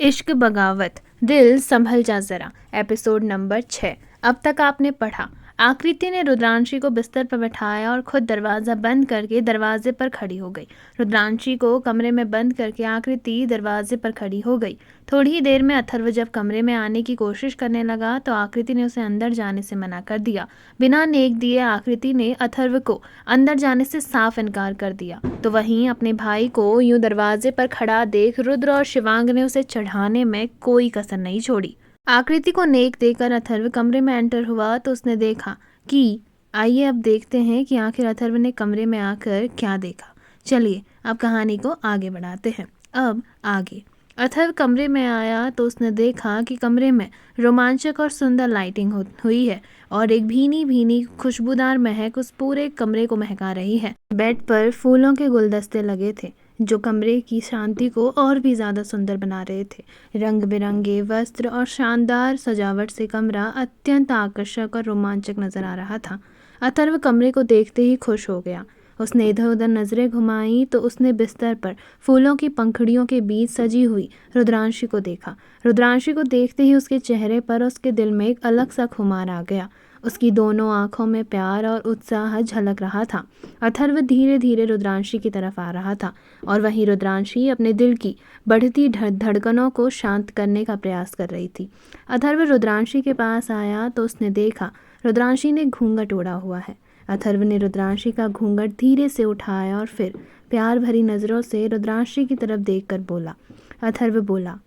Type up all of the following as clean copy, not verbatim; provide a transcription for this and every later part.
इश्क बगावत, दिल संभल जा जरा। Episode number 6। अब तक आपने पढ़ा। आकृति ने रुद्रांशी को बिस्तर पर बैठाया और खुद दरवाज़ा बंद करके दरवाजे पर खड़ी हो गई। रुद्रांशी को कमरे में बंद करके आकृति दरवाजे पर खड़ी हो गई। थोड़ी ही देर में अथर्व जब कमरे में आने की कोशिश करने लगा तो आकृति ने उसे अंदर जाने से मना कर दिया। बिना नेक दिए आकृति ने अथर्व को अंदर जाने से साफ इनकार कर दिया। तो वहीं अपने भाई को यूं दरवाजे पर खड़ा देख रुद्र और शिवांग ने उसे चढ़ाने में कोई कसर नहीं छोड़ी। आकृति को नेक देकर अथर्व कमरे में एंटर हुआ तो उसने देखा कि आइए अब देखते हैं कि आखिर अथर्व ने कमरे में आकर क्या देखा। चलिए अब कहानी को आगे बढ़ाते हैं। अब आगे अथर्व कमरे में आया तो उसने देखा कि कमरे में रोमांचक और सुंदर लाइटिंग हुई है और एक भीनी भीनी खुशबूदार महक उस पूरे कमरे को महका रही है। बेड पर फूलों के गुलदस्ते लगे थे जो कमरे की शांति को और भी ज़्यादा सुंदर बना रहे थे। रंग बिरंगे वस्त्र और शानदार सजावट से कमरा अत्यंत आकर्षक और रोमांचक नजर आ रहा था। अथर्व कमरे को देखते ही खुश हो गया। उसने इधर उधर नजरें घुमाई तो उसने बिस्तर पर फूलों की पंखुड़ियों के बीच सजी हुई रुद्रांशी को देखा। रुद्रांशी को देखते ही उसके चेहरे पर उसके दिल में एक अलग सा खुमार आ गया। उसकी दोनों आंखों में प्यार और उत्साह झलक रहा था। अथर्व धीरे धीरे रुद्रांशी की तरफ आ रहा था और वहीं रुद्रांशी अपने दिल की बढ़ती धड़कनों को शांत करने का प्रयास कर रही थी। अथर्व रुद्रांशी के पास आया तो उसने देखा रुद्रांशी ने घूंघट ओढ़ा हुआ है। अथर्व ने रुद्रांशी का घूंघट धीरे से उठाया और फिर प्यार भरी नज़रों से रुद्रांशी की तरफ देखकर बोला। अथर्व बोला,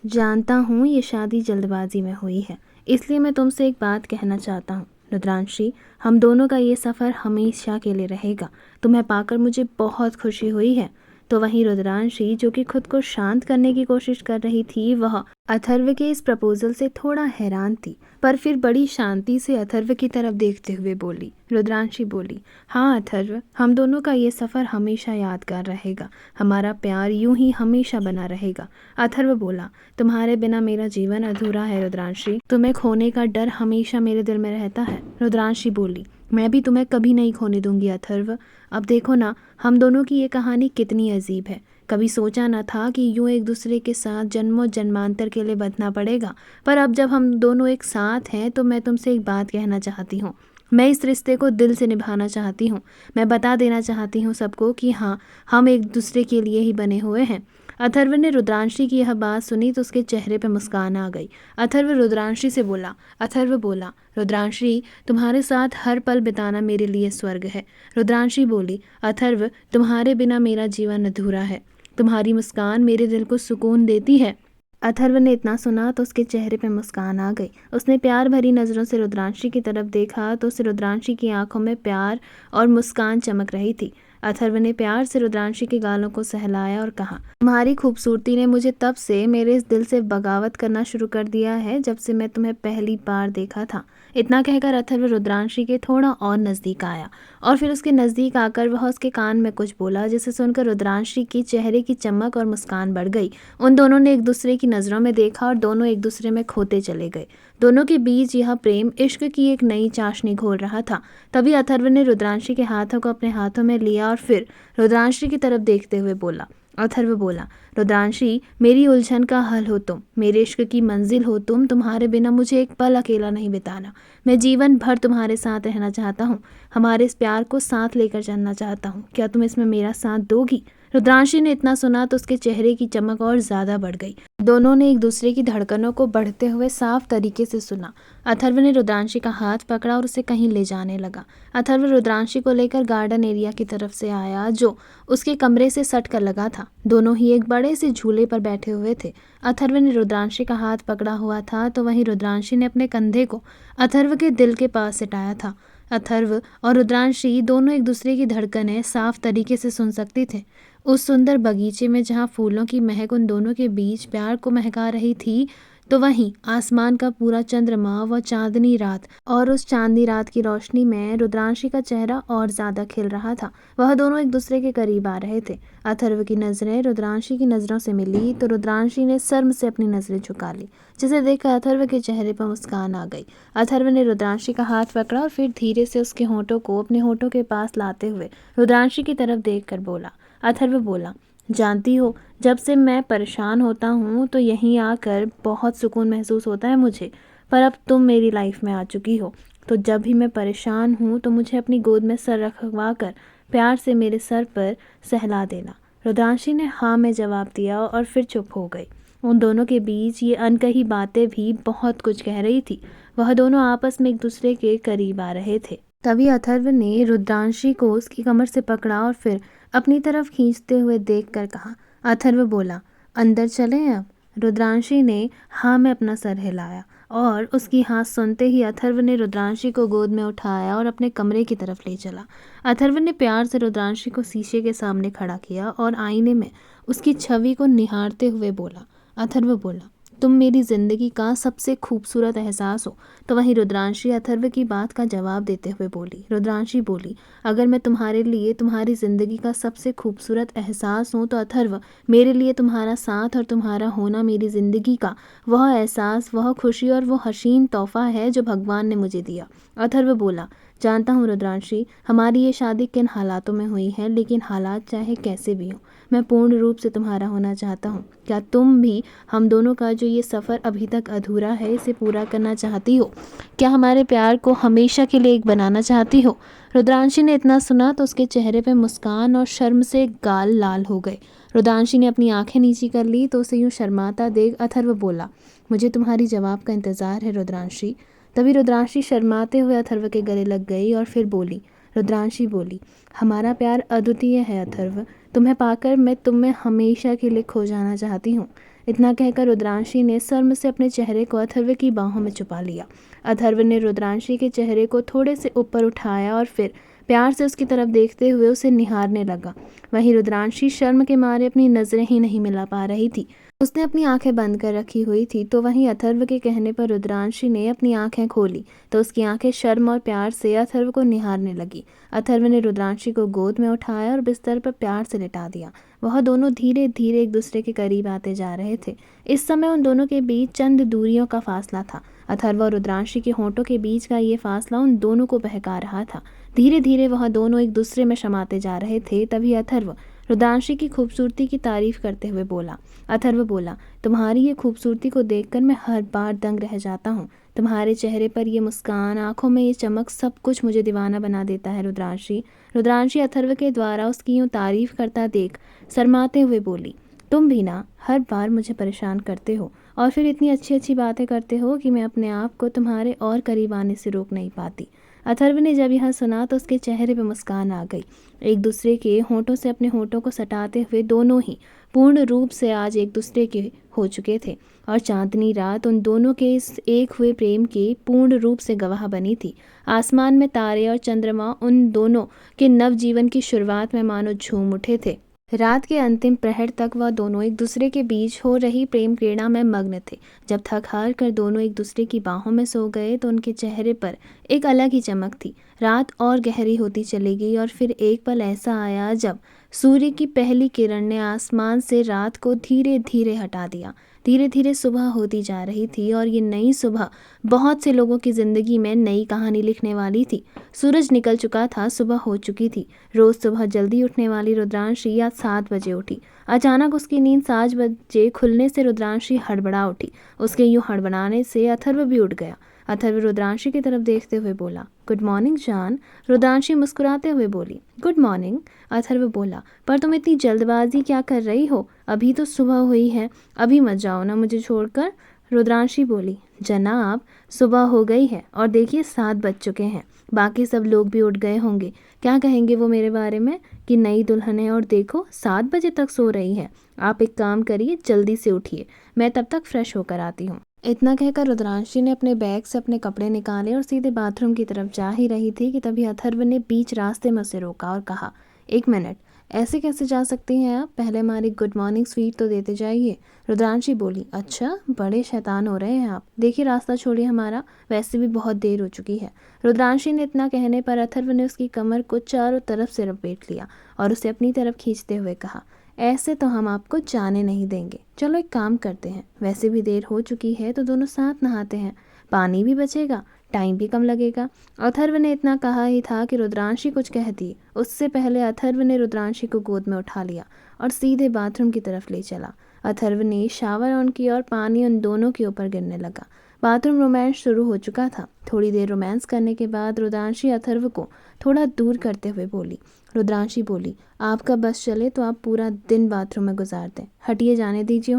जानता हूँ ये शादी जल्दबाजी में हुई है, इसलिए मैं तुमसे एक बात कहना चाहता हूँ। रुद्रांशी, हम दोनों का ये सफ़र हमेशा के लिए रहेगा। तुम्हें पाकर मुझे बहुत खुशी हुई है। तो वहीं रुद्रांशी जो कि खुद को शांत करने की कोशिश कर रही थी, वह अथर्व के इस प्रपोजल से थोड़ा हैरान थी, पर फिर बड़ी शांति से अथर्व की तरफ देखते हुए बोली। रुद्रांशी बोली, हाँ अथर्व, हम दोनों का ये सफ़र हमेशा यादगार रहेगा। हमारा प्यार यूं ही हमेशा बना रहेगा। अथर्व बोला, तुम्हारे बिना मेरा जीवन अधूरा है रुद्रांशी। तुम्हें खोने का डर हमेशा मेरे दिल में रहता है। रुद्रांशी बोली, मैं भी तुम्हें कभी नहीं खोने दूंगी अथर्व। अब देखो ना, हम दोनों की ये कहानी कितनी अजीब है। कभी सोचा न था कि यूं एक दूसरे के साथ जन्मों जन्मांतर के लिए बंधना पड़ेगा, पर अब जब हम दोनों एक साथ हैं तो मैं तुमसे एक बात कहना चाहती हूँ। मैं इस रिश्ते को दिल से निभाना चाहती हूँ। मैं बता देना चाहती हूँ सबको कि हाँ, हम एक दूसरे के लिए ही बने हुए हैं। अथर्व ने रुद्रांशी की यह बात सुनी तो उसके चेहरे पर मुस्कान आ गई। अथर्व रुद्रांशी से बोला। अथर्व बोला, रुद्रांशी, तुम्हारे साथ हर पल बिताना मेरे लिए स्वर्ग है। रुद्रांशी बोली, अथर्व, तुम्हारे बिना मेरा जीवन अधूरा है। तुम्हारी मुस्कान मेरे दिल को सुकून देती है। अथर्व ने इतना सुना तो उसके चेहरे पे मुस्कान आ गई। उसने प्यार भरी नज़रों से रुद्रांशी की तरफ देखा तो उसे रुद्रांशी की आंखों में प्यार और मुस्कान चमक रही थी। अथर्व ने प्यार से रुद्रांशी के गालों को सहलाया और कहा, तुम्हारी खूबसूरती ने मुझे तब से मेरे इस दिल से बगावत करना शुरू कर दिया है जब से मैं तुम्हें पहली बार देखा था। इतना कहकर अथर्व रुद्रांशी के थोड़ा और नज़दीक आया और फिर उसके नज़दीक आकर वह उसके कान में कुछ बोला, जिसे सुनकर रुद्रांशी की चेहरे की चमक और मुस्कान बढ़ गई। उन दोनों ने एक दूसरे की नज़रों में देखा और दोनों एक दूसरे में खोते चले गए। दोनों के बीच यह प्रेम इश्क की एक नई चाशनी घोल रहा था। तभी अथर्व ने रुद्रांशी के हाथों को अपने हाथों में लिया और फिर रुद्रांशी की तरफ देखते हुए बोला। अथर्व बोला, रुद्रांशी, मेरी उलझन का हल हो तुम, मेरे इश्क की मंजिल हो तुम। तुम्हारे बिना मुझे एक पल अकेला नहीं बिताना। मैं जीवन भर तुम्हारे साथ रहना चाहता हूँ। हमारे इस प्यार को साथ लेकर चलना चाहता हूँ। क्या तुम इसमें मेरा साथ दोगी? रुद्रांशी ने इतना सुना तो उसके चेहरे की चमक और ज़्यादा बढ़ गई। दोनों ने एक दूसरे की धड़कनों को बढ़ते हुए साफ तरीके से सुना। अथर्व ने रुद्रांशी का हाथ पकड़ा और उसे कहीं ले जाने लगा। अथर्व रुद्रांशी को लेकर गार्डन एरिया की तरफ से आया जो उसके कमरे से सट कर लगा था। दोनों ही एक बड़े से झूले पर बैठे हुए थे। अथर्व ने रुद्रांशी का हाथ पकड़ा हुआ था तो वहीं रुद्रांशी ने अपने कंधे को अथर्व के दिल के पास सिटाया था। अथर्व और रुद्रांशी दोनों एक दूसरे की धड़कनें साफ तरीके से सुन सकते थे। उस सुंदर बगीचे में जहाँ फूलों की महक उन दोनों के बीच प्यार को महका रही थी, तो वहीं आसमान का पूरा चंद्रमा व चांदनी रात और उस चांदनी रात की रोशनी में रुद्रांशी का चेहरा और ज़्यादा खिल रहा था। वह दोनों एक दूसरे के करीब आ रहे थे। अथर्व की नज़रें रुद्रांशी की नज़रों से मिली तो रुद्रांशी ने शर्म से अपनी नज़रें झुका ली, जिसे देखकर अथर्व के चेहरे पर मुस्कान आ गई। अथर्व ने रुद्रांशी का हाथ पकड़ा और फिर धीरे से उसके होंठों को अपने होंठों के पास लाते हुए रुद्रांशी की तरफ देख कर बोला। अथर्व बोला, जानती हो, जब से मैं परेशान होता हूँ तो यहीं आकर बहुत सुकून महसूस होता है मुझे। पर अब तुम मेरी लाइफ में आ चुकी हो, तो जब भी मैं परेशान हूँ तो मुझे अपनी गोद में सर रखवा कर प्यार से मेरे सर पर सहला देना। रुद्रांशी ने हाँ में जवाब दिया और फिर चुप हो गई। उन दोनों के बीच ये अनकही बातें भी बहुत कुछ कह रही थी। वह दोनों आपस में एक दूसरे के करीब आ रहे थे। तभी अथर्व ने रुद्रांशी को उसकी कमर से पकड़ा और फिर अपनी तरफ खींचते हुए देखकर कहा। अथर्व बोला, अंदर चलें अब? रुद्रांशी ने हाँ में अपना सर हिलाया और उसकी हाँ सुनते ही अथर्व ने रुद्रांशी को गोद में उठाया और अपने कमरे की तरफ ले चला। अथर्व ने प्यार से रुद्रांशी को शीशे के सामने खड़ा किया और आईने में उसकी छवि को निहारते हुए बोला। अथर्व बोला, तुम मेरी जिंदगी का सबसे खूबसूरत एहसास हो। तो वहीं रुद्रांशी अथर्व की बात का जवाब देते हुए बोली। रुद्रांशी बोली, अगर मैं तुम्हारे लिए तुम्हारी ज़िंदगी का सबसे खूबसूरत एहसास हूँ तो अथर्व मेरे लिए तुम्हारा साथ और तुम्हारा होना मेरी ज़िंदगी का वह एहसास, वह खुशी और वो हसीन तोहफ़ा है जो भगवान ने मुझे दिया। अथर्व बोला, जानता हूँ रुद्रांशी, हमारी ये शादी किन हालातों में हुई है, लेकिन हालात चाहे कैसे भी हों, मैं पूर्ण रूप से तुम्हारा होना चाहता हूँ। क्या तुम भी हम दोनों का जो ये सफ़र अभी तक अधूरा है इसे पूरा करना चाहती हो? क्या हमारे प्यार को हमेशा के लिए एक बनाना चाहती हो? रुद्रांशी ने इतना सुना तो उसके चेहरे पे मुस्कान और शर्म से गाल लाल हो गए। रुद्रांशी ने अपनी आंखें नीची कर ली तो उसे यूं शर्माता देख अथर्व बोला, मुझे तुम्हारी जवाब का इंतज़ार है रुद्रांशी। तभी रुद्रांशी शर्माते हुए अथर्व के गले लग गई और फिर बोली। रुद्रांशी बोली, हमारा प्यार अद्वितीय है अथर्व, तुम्हें पाकर मैं तुम में हमेशा के लिए खो जाना चाहती हूँ। इतना कहकर रुद्रांशी ने शर्म से अपने चेहरे को अथर्व की बाहों में छुपा लिया। अथर्व ने रुद्रांशी के चेहरे को थोड़े से ऊपर उठाया और फिर प्यार से उसकी तरफ देखते हुए उसे निहारने लगा। वहीं रुद्रांशी शर्म के मारे अपनी नज़रें ही नहीं मिला पा रही थी। उसने अपनी आंखें बंद कर रखी हुई थी। तो वहीं अथर्व के कहने पर रुद्रांशी ने अपनी आंखें खोली तो उसकी आंखें शर्म और प्यार से अथर्व को निहारने लगी। अथर्व ने रुद्रांशी को गोद में उठाया और बिस्तर पर प्यार से लिटा दिया। वह दोनों धीरे धीरे एक दूसरे के करीब आते जा रहे थे। इस समय उन दोनों के बीच चंद दूरियों का फासला था। अथर्व और रुद्रांशी के होंठों के बीच का ये फासला उन दोनों को बहका रहा था। धीरे धीरे वह दोनों एक दूसरे में समाते जा रहे थे। तभी अथर्व रुद्रांशी की खूबसूरती की तारीफ करते हुए बोला। अथर्व बोला, तुम्हारी ये खूबसूरती को देखकर मैं हर बार दंग रह जाता हूँ। तुम्हारे चेहरे पर ये मुस्कान, आंखों में ये चमक, सब कुछ मुझे दीवाना बना देता है रुद्रांशी। रुद्रांशी अथर्व के द्वारा उसकी यूँ तारीफ करता देख शर्माते हुए बोली, तुम भी ना हर बार मुझे परेशान करते हो और फिर इतनी अच्छी अच्छी बातें करते हो कि मैं अपने आप को तुम्हारे और करीब आने से रोक नहीं पाती। अथर्व ने जब यह सुना तो उसके चेहरे पर मुस्कान आ गई। एक दूसरे के होंठों से अपने होंठों को सटाते हुए दोनों ही पूर्ण रूप से आज एक दूसरे के हो चुके थे और चांदनी रात उन दोनों के इस एक हुए प्रेम के पूर्ण रूप से गवाह बनी थी। आसमान में तारे और चंद्रमा उन दोनों के नव जीवन की शुरुआत में मानो झूम उठे थे। रात के अंतिम प्रहर तक वह दोनों एक दूसरे के बीच हो रही प्रेम क्रीड़ा में मग्न थे। जब थक हार कर दोनों एक दूसरे की बाहों में सो गए तो उनके चेहरे पर एक अलग ही चमक थी। रात और गहरी होती चली गई और फिर एक पल ऐसा आया जब सूर्य की पहली किरण ने आसमान से रात को धीरे धीरे हटा दिया। धीरे धीरे सुबह होती जा रही थी और ये नई सुबह बहुत से लोगों की ज़िंदगी में नई कहानी लिखने वाली थी। सूरज निकल चुका था, सुबह हो चुकी थी। रोज़ सुबह जल्दी उठने वाली रुद्रांशी आज 7 बजे उठी। अचानक उसकी नींद 7 बजे खुलने से रुद्रांशी हड़बड़ा उठी। उसके यूं हड़बड़ाने से अथर्व भी उठ गया। अथर्व रुद्रांशी की तरफ देखते हुए बोला, गुड मॉर्निंग जान। रुद्रांशी मुस्कुराते हुए बोली, गुड मॉर्निंग। अथर्व बोला, पर तुम इतनी जल्दबाजी क्या कर रही हो? अभी तो सुबह हुई है, अभी मत जाओ ना मुझे छोड़कर। रुद्रांशी बोली, जनाब सुबह हो गई है और देखिए 7 बज चुके हैं। बाकी सब लोग भी उठ गए होंगे। क्या कहेंगे वो मेरे बारे में कि नई दुल्हन है और देखो 7 बजे तक सो रही है। आप एक काम करिए, जल्दी से उठिए, मैं तब तक फ्रेश होकर आती हूँ। इतना कहकर रुद्रांशी ने अपने बैग से अपने कपड़े निकाले और सीधे बाथरूम की तरफ जा ही रही थी कि तभी अथर्व ने बीच रास्ते में उसे रोका और कहा, एक मिनट, ऐसे कैसे जा सकती हैं आप? पहले हमारी गुड मॉर्निंग स्वीट तो देते जाइए। रुद्रांशी बोली, अच्छा बड़े शैतान हो रहे हैं आप। देखिए रास्ता छोड़िए हमारा, वैसे भी बहुत देर हो चुकी है। रुद्रांशी ने इतना कहने पर अथर्व ने उसकी कमर को चारों तरफ से लपेट लिया और उसे अपनी तरफ खींचते हुए कहा, ऐसे तो हम आपको जाने नहीं देंगे। चलो एक काम करते हैं, वैसे भी देर हो चुकी है तो दोनों साथ नहाते हैं, पानी भी बचेगा, टाइम भी कम लगेगा। अथर्व ने इतना कहा ही था कि रुद्रांशी कुछ कहती। उससे पहले अथर्व ने रुद्रांशी को गोद में उठा लिया और सीधे बाथरूम की तरफ ले चला। अथर्व ने शावर ऑन किया और पानी उन दोनों के ऊपर गिरने लगा। बाथरूम रोमांस शुरू हो चुका था। थोड़ी देर रोमांस करने के बाद रुद्रांशी अथर्व को थोड़ा दूर करते हुए बोली। रुद्रांशी बोली, आपका बस चले तो आप पूरा दिन बाथरूम में गुजार दें। हटिए, जाने दीजिए,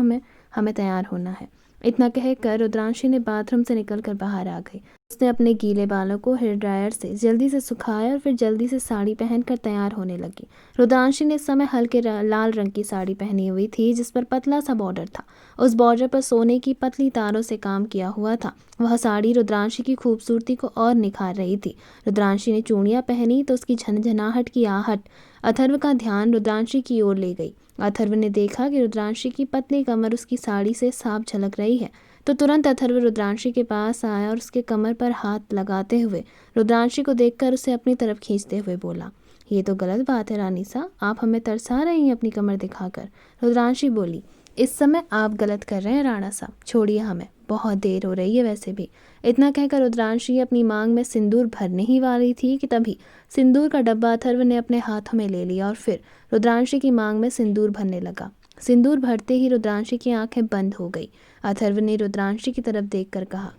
हमें तैयार होना है। इतना कहकर रुद्रांशी ने बाथरूम से निकलकर बाहर आ गई। उसने अपने गीले बालों को हेयर ड्रायर से जल्दी से सुखाया और फिर जल्दी से साड़ी पहनकर तैयार होने लगी। रुद्रांशी ने इस समय हल्के लाल रंग की साड़ी पहनी हुई थी जिस पर पतला सा बॉर्डर था। उस बॉर्डर पर सोने की पतली तारों से काम किया हुआ था। वह साड़ी रुद्रांशी की खूबसूरती को और निखार रही थी। रुद्रांशी ने चूड़ियां पहनी तो उसकी झनझनाहट की आहट अथर्व का ध्यान रुद्रांशी की ओर ले गई। अथर्व ने देखा कि रुद्रांशी की पतली कमर उसकी साड़ी से साफ झलक रही है, तो तुरंत अथर्व रुद्रांशी के पास आया और उसके कमर पर हाथ लगाते हुए रुद्रांशी को देखकर उसे अपनी तरफ खींचते हुए बोला, ये तो गलत बात है रानी सा, आप हमें तरसा रही हैं अपनी कमर दिखाकर। रुद्रांशी बोली, इस समय आप गलत कर रहे हैं राणा साहब, छोड़िए हमें, बहुत देर हो रही है वैसे भी। इतना कहकर रुद्रांशी अपनी मांग में सिंदूर भरने ही वाली थी कि तभी सिंदूर का डब्बा अथर्व ने अपने हाथों में ले लिया और फिर रुद्रांशी की मांग में सिंदूर भरने लगा। सिंदूर भरते ही रुद्रांशी की आंखें बंद हो गई। अथर्व ने रुद्रांशी की तरफ देखकर कहा,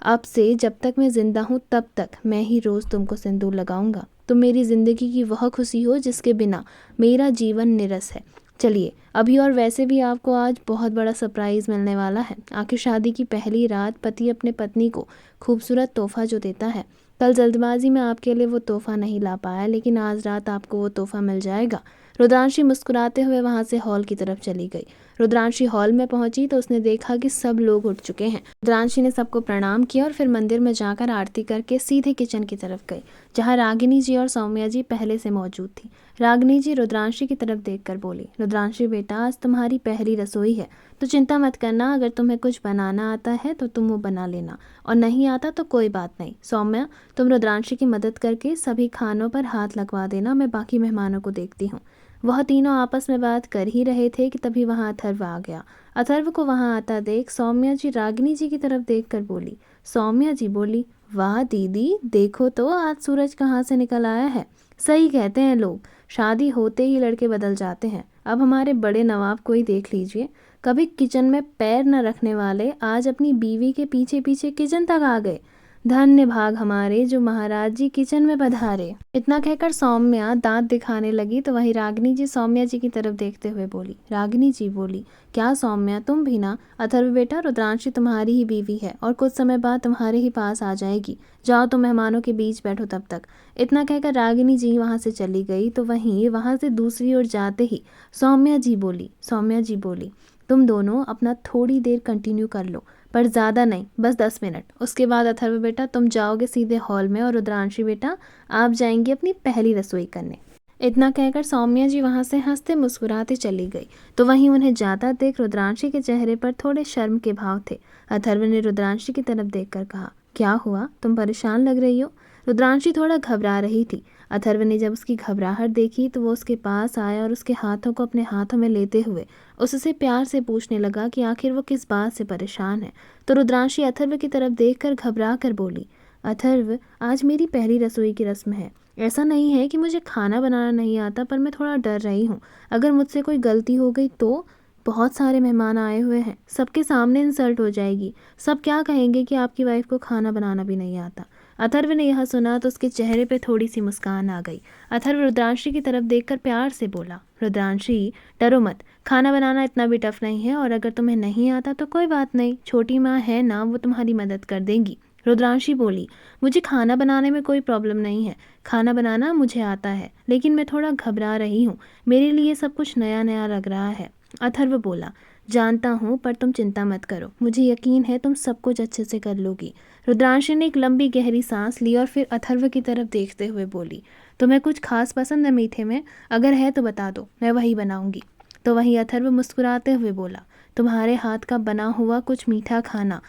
अब से जब तक मैं जिंदा हूँ तब तक मैं ही रोज तुमको सिंदूर लगाऊंगा। तुम मेरी जिंदगी की वह खुशी हो जिसके बिना मेरा जीवन निरस है। चलिए अभी, और वैसे भी आपको आज बहुत बड़ा सरप्राइज़ मिलने वाला है। आखिर शादी की पहली रात पति अपने पत्नी को खूबसूरत तोहफा जो देता है, कल जल्दबाजी में आपके लिए वो तोहफा नहीं ला पाया, लेकिन आज रात आपको वो तोहफा मिल जाएगा। रुद्रांशी मुस्कुराते हुए वहां से हॉल की तरफ चली गई। रुद्रांशी हॉल में पहुंची तो उसने देखा कि सब लोग उठ चुके हैं। रुद्रांशी ने सबको प्रणाम किया और फिर मंदिर में जाकर आरती करके सीधे किचन की तरफ गई, जहां रागिनी जी और सौम्या जी पहले से मौजूद थी। रागिनी जी रुद्रांशी की तरफ देखकर बोली, रुद्रांशी बेटा, आज तुम्हारी पहली रसोई है, तो चिंता मत करना। अगर तुम्हें कुछ बनाना आता है तो तुम वो बना लेना, और नहीं आता तो कोई बात नहीं। सौम्या, तुम रुद्रांशी की मदद करके सभी खानों पर हाथ लगवा देना, मैं बाकी मेहमानों को देखती हूँ। वह तीनों आपस में बात कर ही रहे थे कि तभी वहाँ अथर्व आ गया। अथर्व को वहाँ आता देख सौम्या जी रागिनी जी की तरफ देखकर बोली। सौम्या जी बोली, वाह दीदी, देखो तो आज सूरज कहाँ से निकल आया है। सही कहते हैं लोग, शादी होते ही लड़के बदल जाते हैं। अब हमारे बड़े नवाब को ही देख लीजिए, कभी किचन में पैर न रखने वाले आज अपनी बीवी के पीछे पीछे किचन तक आ गए। धन्य भाग हमारे जो महाराज जी किचन में पधारे। इतना कहकर सौम्या दांत दिखाने लगी तो वहीं रागिनी जी सौम्या जी की तरफ देखते हुए बोली। रागिनी जी बोली, क्या सौम्या, तुम भी ना? अथर्व बेटा, रुद्रांशी तुम्हारी ही बीवी है और कुछ समय बाद तुम्हारे ही पास आ जाएगी। जाओ तुम मेहमानों के बीच बैठो तब तक। इतना कहकर रागिनी जी वहाँ से चली गई तो वहीं वहाँ से दूसरी ओर जाते ही सौम्या जी बोली, तुम दोनों अपना थोड़ी देर कंटिन्यू कर लो, पर ज़्यादा नहीं, बस 10 मिनट। उसके बाद अथर्व बेटा तुम जाओगे सीधे हॉल में और रुद्रांशी बेटा आप जाएंगी अपनी पहली रसोई करने। इतना कहकर सौम्या जी वहाँ से हंसते मुस्कुराते चली गई तो वहीं उन्हें जाता देख रुद्रांशी के चेहरे पर थोड़े शर्म के भाव थे। अथर्व ने रुद्रांशी की तरफ देखकर कहा, क्या हुआ, तुम परेशान लग रही हो? रुद्रांशी थोड़ा घबरा रही थी। अथर्व ने जब उसकी घबराहट देखी तो वो उसके पास आया और उसके हाथों को अपने हाथों में लेते हुए उससे प्यार से पूछने लगा कि आखिर वो किस बात से परेशान है। तो रुद्रांशी अथर्व की तरफ देखकर घबरा कर बोली, अथर्व, आज मेरी पहली रसोई की रस्म है। ऐसा नहीं है कि मुझे खाना बनाना नहीं आता, पर मैं थोड़ा डर रही हूँ। अगर मुझसे कोई गलती हो गई तो बहुत सारे मेहमान आए हुए हैं, सबके सामने इंसल्ट हो जाएगी। सब क्या कहेंगे कि आपकी वाइफ को खाना बनाना भी नहीं आता। अथर्व ने यह सुना तो उसके चेहरे पे थोड़ी सी मुस्कान आ गई। अथर्व रुद्रांशी की तरफ देखकर प्यार से बोला, रुद्रांशी डरो मत, खाना बनाना इतना भी टफ नहीं है, और अगर तुम्हें नहीं आता तो कोई बात नहीं, छोटी माँ है ना, वो तुम्हारी मदद कर देंगी। रुद्रांशी बोली, मुझे खाना बनाने में कोई प्रॉब्लम नहीं है, खाना बनाना मुझे आता है, लेकिन मैं थोड़ा घबरा रही हूँ, मेरे लिए सब कुछ नया नया लग रहा है। अथर्व बोला, जानता हूँ, पर तुम चिंता मत करो, मुझे यकीन है तुम सब कुछ अच्छे से कर लोगी। रुद्रांशी ने एक लंबी गहरी सांस ली और फिर अथर्व की तरफ देखते हुए बोली, तुम्हें कुछ खास पसंद है मीठे में? अगर है तो बता दो, मैं वही बनाऊंगी। तो वहीं अथर्व मुस्कुराते हुए बोला, तुम्हारे हाथ का बना हुआ कुछ मीठा खाना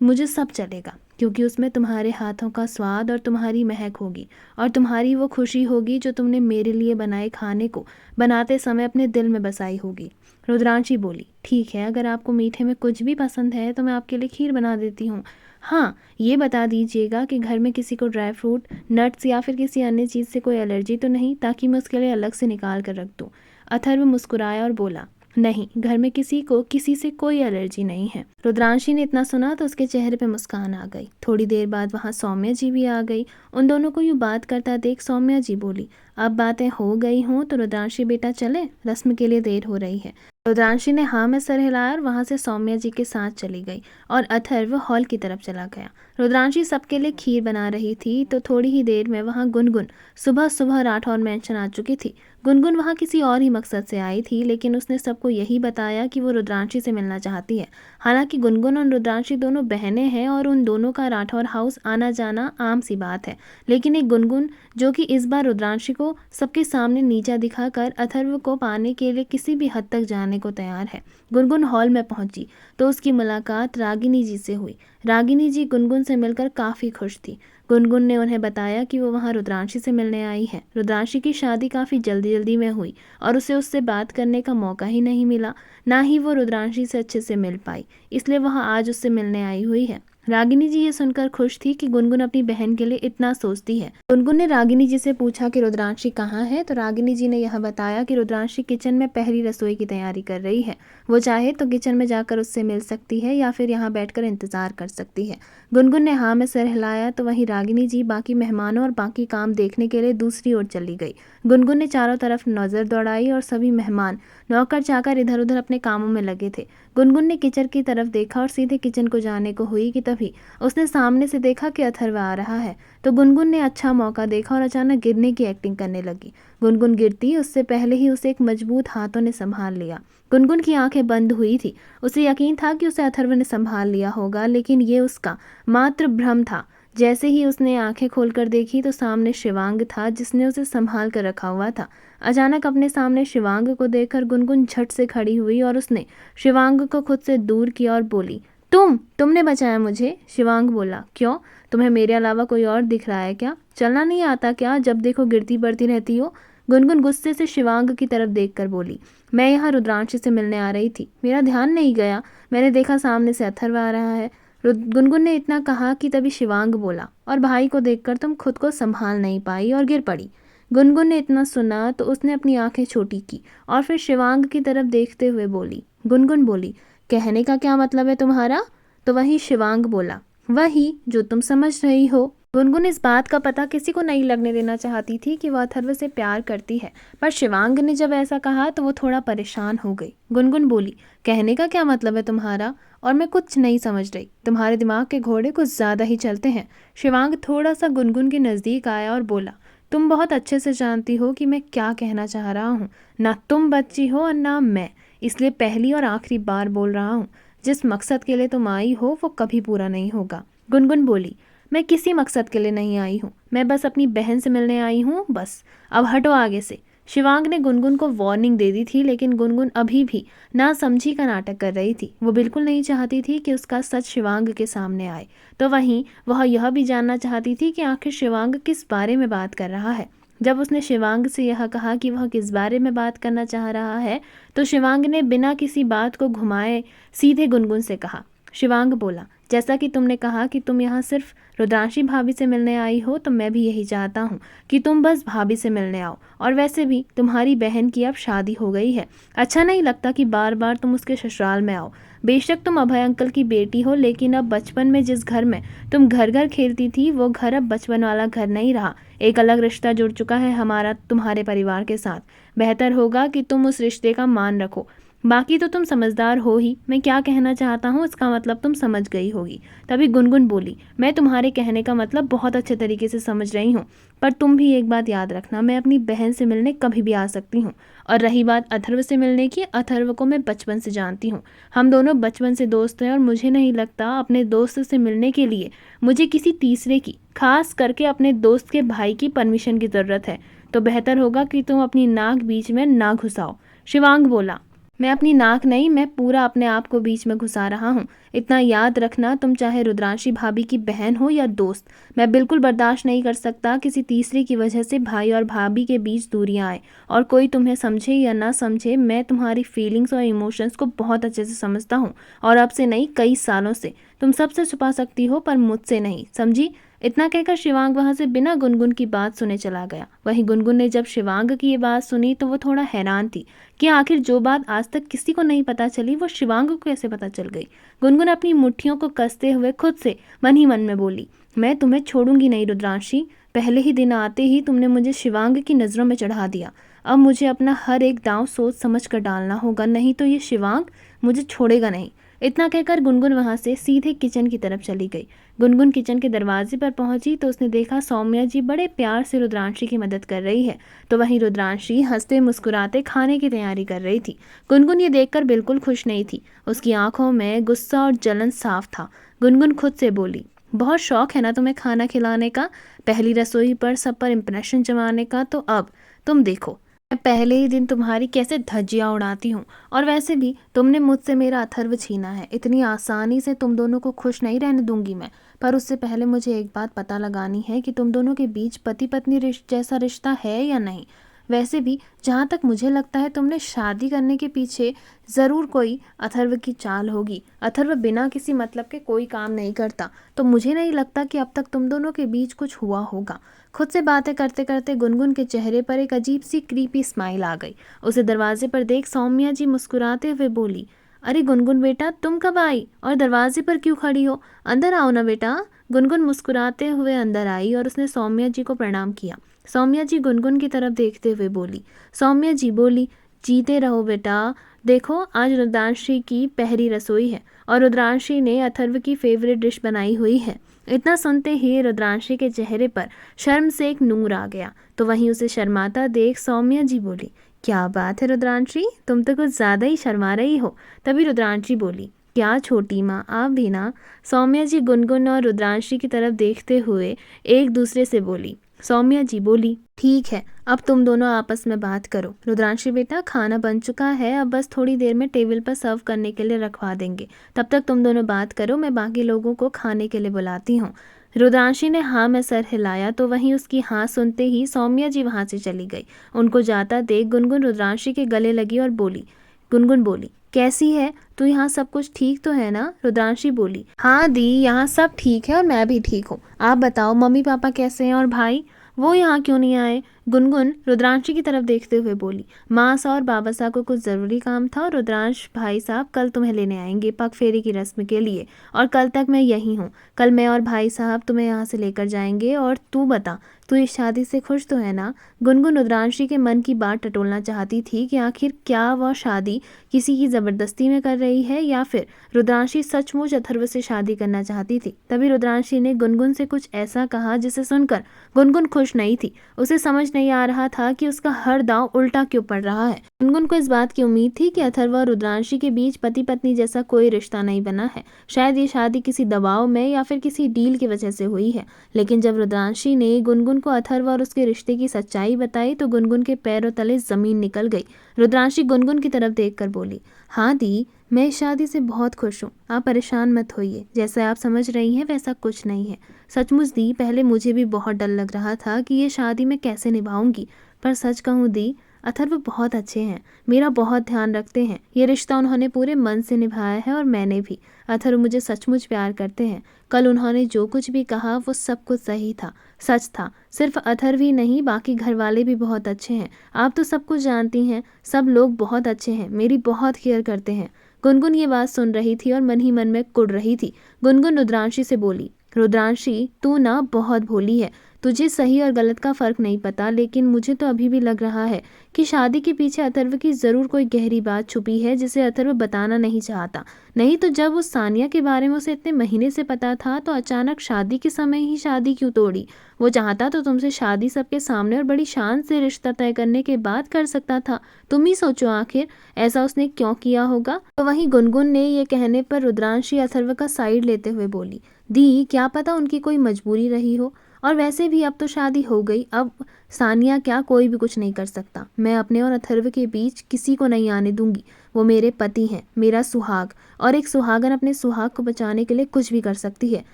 मुझे सब चलेगा, क्योंकि उसमें तुम्हारे हाथों का स्वाद और तुम्हारी महक होगी, और तुम्हारी वो खुशी होगी जो तुमने मेरे लिए बनाए खाने को बनाते समय अपने दिल में बसाई होगी। रुद्रांशी बोली, ठीक है, अगर आपको मीठे में कुछ भी पसंद है तो मैं आपके लिए खीर बना देती हूँ। हाँ, ये बता दीजिएगा कि घर में किसी को ड्राई फ्रूट, नट्स या फिर किसी अन्य चीज़ से कोई एलर्जी तो नहीं, ताकि मैं उसके लिए अलग से निकाल कर रख दूँ। अथर्व मुस्कुराया और बोला, नहीं, घर में किसी को किसी से कोई एलर्जी नहीं है। रुद्रांशी ने इतना सुना तो उसके चेहरे पे मुस्कान आ गई। थोड़ी देर बाद वहाँ सौम्या जी भी आ गई। उन दोनों को यूँ बात करता देख सौम्या जी बोली, अब बातें हो गई हों तो रुद्रांशी बेटा चले, रस्म के लिए देर हो रही है। रुद्रांशी ने हाँ में सर हिलाया और वहाँ से सौम्या जी के साथ चली गई और अथर्व हॉल की तरफ चला गया। रुद्रांशी सबके लिए खीर बना रही थी तो थोड़ी ही देर में वहाँ गुनगुन सुबह सुबह राठौर मैंशन आ चुकी थी। गुनगुन वहाँ किसी और ही मकसद से आई थी, लेकिन उसने सबको यही बताया कि वो रुद्रांशी से मिलना चाहती है। हालांकि गुनगुन और रुद्रांशी दोनों बहनें हैं और उन दोनों का राठौर हाउस आना जाना आम सी बात है, लेकिन एक गुनगुन जो कि इस बार रुद्रांशी को सबके सामने नीचा दिखाकर अथर्व को पाने के लिए किसी भी हद तक जाने को तैयार है। गुनगुन हॉल में पहुंची तो उसकी मुलाकात रागिनी जी से हुई। रागिनी जी गुनगुन से मिलकर काफ़ी खुश थी। गुनगुन ने उन्हें बताया कि वो वहाँ रुद्रांशी से मिलने आई है। रुद्रांशी की शादी काफ़ी जल्दी जल्दी में हुई और उसे उससे बात करने का मौका ही नहीं मिला, ना ही वो रुद्रांशी से अच्छे से मिल पाई, इसलिए वहाँ आज उससे मिलने आई हुई है। रागिनी जी ये सुनकर खुश थी कि गुनगुन अपनी बहन के लिए इतना सोचती है। गुनगुन ने रागिनी जी से पूछा कि रुद्रांशी कहाँ है, तो रागिनी जी ने यह बताया कि रुद्रांशी किचन में पहली रसोई की तैयारी कर रही है। वो चाहे तो किचन में जाकर उससे मिल सकती है या फिर यहाँ बैठकर इंतजार कर सकती है। गुनगुन ने हाँ में सर हिलाया तो वहीं रागिनी जी बाकी मेहमानों और बाकी काम देखने के लिए दूसरी ओर चली गई। गुनगुन ने चारों तरफ नजर दौड़ाई और सभी मेहमान नौकर चाकर इधर उधर अपने कामों में लगे थे। गुनगुन ने किचन की तरफ देखा और सीधे किचन को जाने को हुई कि तभी उसने सामने से देखा कि अथर्व आ रहा है। तो गुनगुन ने अच्छा मौका देखा और अचानक गिरने की एक्टिंग करने लगी। गुनगुन गिरती उससे पहले ही उसे एक मजबूत हाथों ने संभाल लिया। गुनगुन की आंखें बंद हुई थी। उसे यकीन था कि उसे अथर्व ने संभाल लिया होगा, लेकिन ये उसका मात्र भ्रम था। जैसे ही उसने आंखें खोलकर देखी तो सामने शिवांग था, जिसने उसे संभाल कर रखा हुआ था। अचानक अपने सामने शिवांग को देखकर गुनगुन झट से खड़ी हुई और उसने शिवांग को खुद से दूर किया और बोली, तुमने बचाया मुझे। शिवांग बोला, क्यों, तुम्हें मेरे अलावा कोई और दिख रहा है क्या? चलना नहीं आता क्या? जब देखो गिरती पड़ती रहती हो। गुनगुन गुस्से से शिवांग की तरफ देखकर बोली, मैं यहाँ रुद्रांशी से मिलने आ रही थी, मेरा ध्यान नहीं गया, मैंने देखा सामने से अथर्व आ रहा है। गुनगुन ने इतना कहा कि तभी शिवांग बोला, और भाई को देखकर तुम खुद को संभाल नहीं पाई और गिर पड़ी। गुनगुन ने इतना सुना तो उसने अपनी आंखें छोटी की और फिर शिवांग की तरफ देखते हुए बोली। गुनगुन बोली, कहने का क्या मतलब है तुम्हारा? तो वही शिवांग बोला, वही जो तुम समझ रही हो। गुनगुन इस बात का पता किसी को नहीं लगने देना चाहती थी कि वह अथर्व से प्यार करती है, पर शिवांग ने जब ऐसा कहा तो वो थोड़ा परेशान हो गई। गुनगुन बोली, कहने का क्या मतलब है तुम्हारा? और मैं कुछ नहीं समझ रही, तुम्हारे दिमाग के घोड़े कुछ ज़्यादा ही चलते हैं। शिवांग थोड़ा सा गुनगुन के नज़दीक आया और बोला, तुम बहुत अच्छे से जानती हो कि मैं क्या कहना चाह रहा हूँ। ना तुम बच्ची हो और ना मैं, इसलिए पहली और आखिरी बार बोल रहा हूँ, जिस मकसद के लिए तुम आई हो वो कभी पूरा नहीं होगा। गुनगुन बोली, मैं किसी मकसद के लिए नहीं आई हूँ, मैं बस अपनी बहन से मिलने आई हूँ, बस, अब हटो आगे से। शिवांग ने गुनगुन को वार्निंग दे दी थी, लेकिन गुनगुन अभी भी ना समझी का नाटक कर रही थी। वो बिल्कुल नहीं चाहती थी कि उसका सच शिवांग के सामने आए। तो वहीं वह यह भी जानना चाहती थी कि आखिर शिवांग किस बारे में बात कर रहा है। जब उसने शिवांग से यह कहा कि वह किस बारे में बात करना चाह रहा है, तो शिवांग ने बिना किसी बात को घुमाए सीधे गुनगुन से कहा। शिवांग बोला, जैसा कि तुमने कहा कि तुम यहाँ सिर्फ रुद्रांशी भाभी से मिलने आई हो, तो मैं भी यही चाहता हूँ कि तुम बस भाभी से मिलने आओ। और वैसे भी तुम्हारी बहन की अब शादी हो गई है, अच्छा नहीं लगता कि बार बार तुम उसके ससुराल में आओ। बेशक तुम अभय अंकल की बेटी हो, लेकिन अब बचपन में जिस घर में तुम घर घर खेलती थी, वो घर अब बचपन वाला घर नहीं रहा। एक अलग रिश्ता जुड़ चुका है हमारा तुम्हारे परिवार के साथ। बेहतर होगा कि तुम उस रिश्ते का मान रखो। बाकी तो तुम समझदार हो ही, मैं क्या कहना चाहता हूँ इसका मतलब तुम समझ गई होगी। तभी गुनगुन बोली, मैं तुम्हारे कहने का मतलब बहुत अच्छे तरीके से समझ रही हूँ, पर तुम भी एक बात याद रखना, मैं अपनी बहन से मिलने कभी भी आ सकती हूँ। और रही बात अथर्व से मिलने की, अथर्व को मैं बचपन से जानती हूँ, हम दोनों बचपन से दोस्त हैं और मुझे नहीं लगता अपने दोस्त से मिलने के लिए मुझे किसी तीसरे की, खास करके अपने दोस्त के भाई की परमिशन की ज़रूरत है। तो बेहतर होगा कि तुम अपनी नाक बीच में ना घुसाओ। शिवांग बोला, मैं अपनी नाक नहीं, मैं पूरा अपने आप को बीच में घुसा रहा हूँ। इतना याद रखना, तुम चाहे रुद्रांशी भाभी की बहन हो या दोस्त, मैं बिल्कुल बर्दाश्त नहीं कर सकता किसी तीसरे की वजह से भाई और भाभी के बीच दूरियां आए और कोई तुम्हें समझे या ना समझे। मैं तुम्हारी फीलिंग्स और इमोशंस को बहुत अच्छे से समझता हूँ, और अब से नहीं, कई सालों से। तुम सबसे छुपा सकती हो पर मुझसे नहीं, समझी? इतना कहकर शिवांग वहां से बिना गुनगुन की बात सुने चला गया। वहीं गुनगुन ने जब शिवांग की ये बात सुनी तो वो थोड़ा हैरान थी कि आखिर जो बात आज तक किसी को नहीं पता चली वो शिवांग को कैसे पता चल गई। गुनगुन अपनी मुट्ठियों को कसते हुए खुद से मन ही मन में बोली, मैं तुम्हें छोड़ूंगी नहीं रुद्रांशी। पहले ही दिन आते ही तुमने मुझे शिवांग की नज़रों में चढ़ा दिया। अब मुझे अपना हर एक दांव सोच समझ कर डालना होगा, नहीं तो ये शिवांग मुझे छोड़ेगा नहीं। इतना कहकर गुनगुन वहां से सीधे किचन की तरफ चली गई। गुनगुन किचन के दरवाजे पर पहुंची तो उसने देखा सौम्या जी बड़े प्यार से रुद्रांशी की मदद कर रही है, तो वहीं रुद्रांशी हंसते मुस्कुराते खाने की तैयारी कर रही थी। गुनगुन ये देखकर बिल्कुल खुश नहीं थी। उसकी आंखों में गुस्सा और जलन साफ था। गुनगुन खुद से बोली, बहुत शौक है ना तुम्हें खाना खिलाने का, पहली रसोई पर सब पर इम्प्रेशन जमाने का, तो अब तुम देखो मैं पहले ही दिन तुम्हारी कैसे धज्जियां उड़ाती हूँ। और वैसे भी तुमने मुझसे मेरा अथर्व छीना है, इतनी आसानी से तुम दोनों को खुश नहीं रहने दूंगी मैं। पर उससे पहले मुझे एक बात पता लगानी है कि तुम दोनों के बीच पति पत्नी जैसा रिश्ता है या नहीं। वैसे भी जहाँ तक मुझे लगता है तुमने शादी करने के पीछे ज़रूर कोई अथर्व की चाल होगी। अथर्व बिना किसी मतलब के कोई काम नहीं करता, तो मुझे नहीं लगता कि अब तक तुम दोनों के बीच कुछ हुआ होगा। खुद से बातें करते करते गुनगुन के चेहरे पर एक अजीब सी क्रीपी स्माइल आ गई। उसे दरवाजे पर देख सौम्या जी मुस्कुराते हुए बोली, अरे गुनगुन बेटा तुम कब आई और दरवाजे पर क्यों खड़ी हो? अंदर आओ ना बेटा। गुनगुन मुस्कुराते हुए अंदर आई और उसने सौम्या जी को प्रणाम किया। सौम्या जी गुनगुन की तरफ देखते हुए बोली। सौम्या जी बोली, जीते रहो बेटा। देखो आज रुद्रांशी की पहली रसोई है और रुद्रांशी ने अथर्व की फेवरेट डिश बनाई हुई है। इतना सुनते ही रुद्रांशी के चेहरे पर शर्म से एक नूर आ गया, तो वहीं उसे शर्माता देख सौम्या जी बोली, क्या बात है रुद्रांशी, तुम तो कुछ ज़्यादा ही शर्मा रही हो। तभी रुद्रांशी बोली, क्या छोटी माँ आप भी ना। सौम्या जी गुनगुन और रुद्रांशी की तरफ देखते हुए एक दूसरे से बोली। सौम्या जी बोली, ठीक है अब तुम दोनों आपस में बात करो। रुद्रांशी बेटा खाना बन चुका है, अब बस थोड़ी देर में टेबल पर सर्व करने के लिए रखवा देंगे, तब तक तुम दोनों बात करो, मैं बाकी लोगों को खाने के लिए बुलाती हूँ। रुद्रांशी ने हाँ में सर हिलाया, तो वहीं उसकी हाँ सुनते ही सौम्या जी वहाँ से चली गई। उनको जाता देख गुनगुन रुद्रांशी के गले लगी और बोली। गुनगुन बोली, कैसी है तू, यहाँ सब कुछ ठीक तो है ना? रुद्रांशी बोली, हाँ दी यहाँ सब ठीक है और मैं भी ठीक हूँ। आप बताओ मम्मी पापा कैसे हैं और भाई, वो यहाँ क्यों नहीं आए? गुनगुन रुद्रांशी की तरफ देखते हुए बोली, माँ सा और बाबा सा को कुछ ज़रूरी काम था और रुद्रांश भाई साहब कल तुम्हें लेने आएंगे पग फेरी की रस्म के लिए, और कल तक मैं यहीं हूँ। कल मैं और भाई साहब तुम्हें यहाँ से लेकर जाएंगे। और तू बता, तू इस शादी से खुश तो है ना? गुनगुन रुद्रांशी के मन की बात टटोलना चाहती थी कि आखिर क्या वह शादी किसी की ज़बरदस्ती में कर रही है या फिर रुद्रांशी सचमुच अथर्व से शादी करना चाहती थी। तभी रुद्रांशी ने गुनगुन से कुछ ऐसा कहा जिसे सुनकर गुनगुन खुश नहीं थी। उसे समझ नहीं आ रहा था कि उसका हर दांव उल्टा क्यों पड़ रहा है। गुनगुन को इस बात की उम्मीद थी कि अथर्व और रुद्रांशी के बीच पति पत्नी जैसा कोई रिश्ता नहीं बना है। शायद ये शादी किसी दबाव में या फिर किसी डील की वजह से हुई है। लेकिन जब रुद्रांशी ने गुनगुन को अथर्व और उसके रिश्ते की सच्चाई बताई तो गुनगुन के पैरों तले जमीन निकल गई। रुद्रांशी गुनगुन की तरफ देखकर बोली, हाँ दी मैं इस शादी से बहुत खुश हूँ, आप परेशान मत होइए, जैसा आप समझ रही हैं वैसा कुछ नहीं है। सचमुच दी पहले मुझे भी बहुत डर लग रहा था कि ये शादी मैं कैसे निभाऊंगी, पर सच कहूँ दी अथर्व बहुत अच्छे हैं, मेरा बहुत ध्यान रखते हैं। ये रिश्ता उन्होंने पूरे मन से निभाया है और मैंने भी। अथर्व मुझे सचमुच प्यार करते हैं। कल उन्होंने जो कुछ भी कहा वो सब कुछ सही था, सच था। सिर्फ अथर्व ही नहीं बाकी घर वाले भी बहुत अच्छे हैं। आप तो सब कुछ जानती हैं, सब लोग बहुत अच्छे हैं, मेरी बहुत केयर करते हैं। गुनगुन ये बात सुन रही थी और मन ही मन में कुढ़ रही थी। गुनगुन रुद्रांशी से बोली, रुद्रांशी तू ना बहुत भोली है, तुझे सही और गलत का फ़र्क नहीं पता, लेकिन मुझे तो अभी भी लग रहा है कि शादी के पीछे अथर्व की ज़रूर कोई गहरी बात छुपी है जिसे अथर्व बताना नहीं चाहता। नहीं तो जब उस सानिया के बारे में उसे इतने महीने से पता था तो अचानक शादी के समय ही शादी क्यों तोड़ी? वो चाहता तो तुमसे शादी सबके सामने और बड़ी शान से रिश्ता तय करने के बाद कर सकता था। तुम ही सोचो आखिर ऐसा उसने क्यों किया होगा। तो वहीं गुनगुन ने ये कहने पर रुद्रांशी अथर्व का साइड लेते हुए बोली, दी क्या पता उनकी कोई मजबूरी रही हो, और वैसे भी अब तो शादी हो गई, अब सानिया क्या, कोई भी कुछ नहीं कर सकता। मैं अपने और अथर्व के बीच किसी को नहीं आने दूंगी। वो मेरे पति हैं, मेरा सुहाग, और एक सुहागन अपने सुहाग को बचाने के लिए कुछ भी कर सकती है।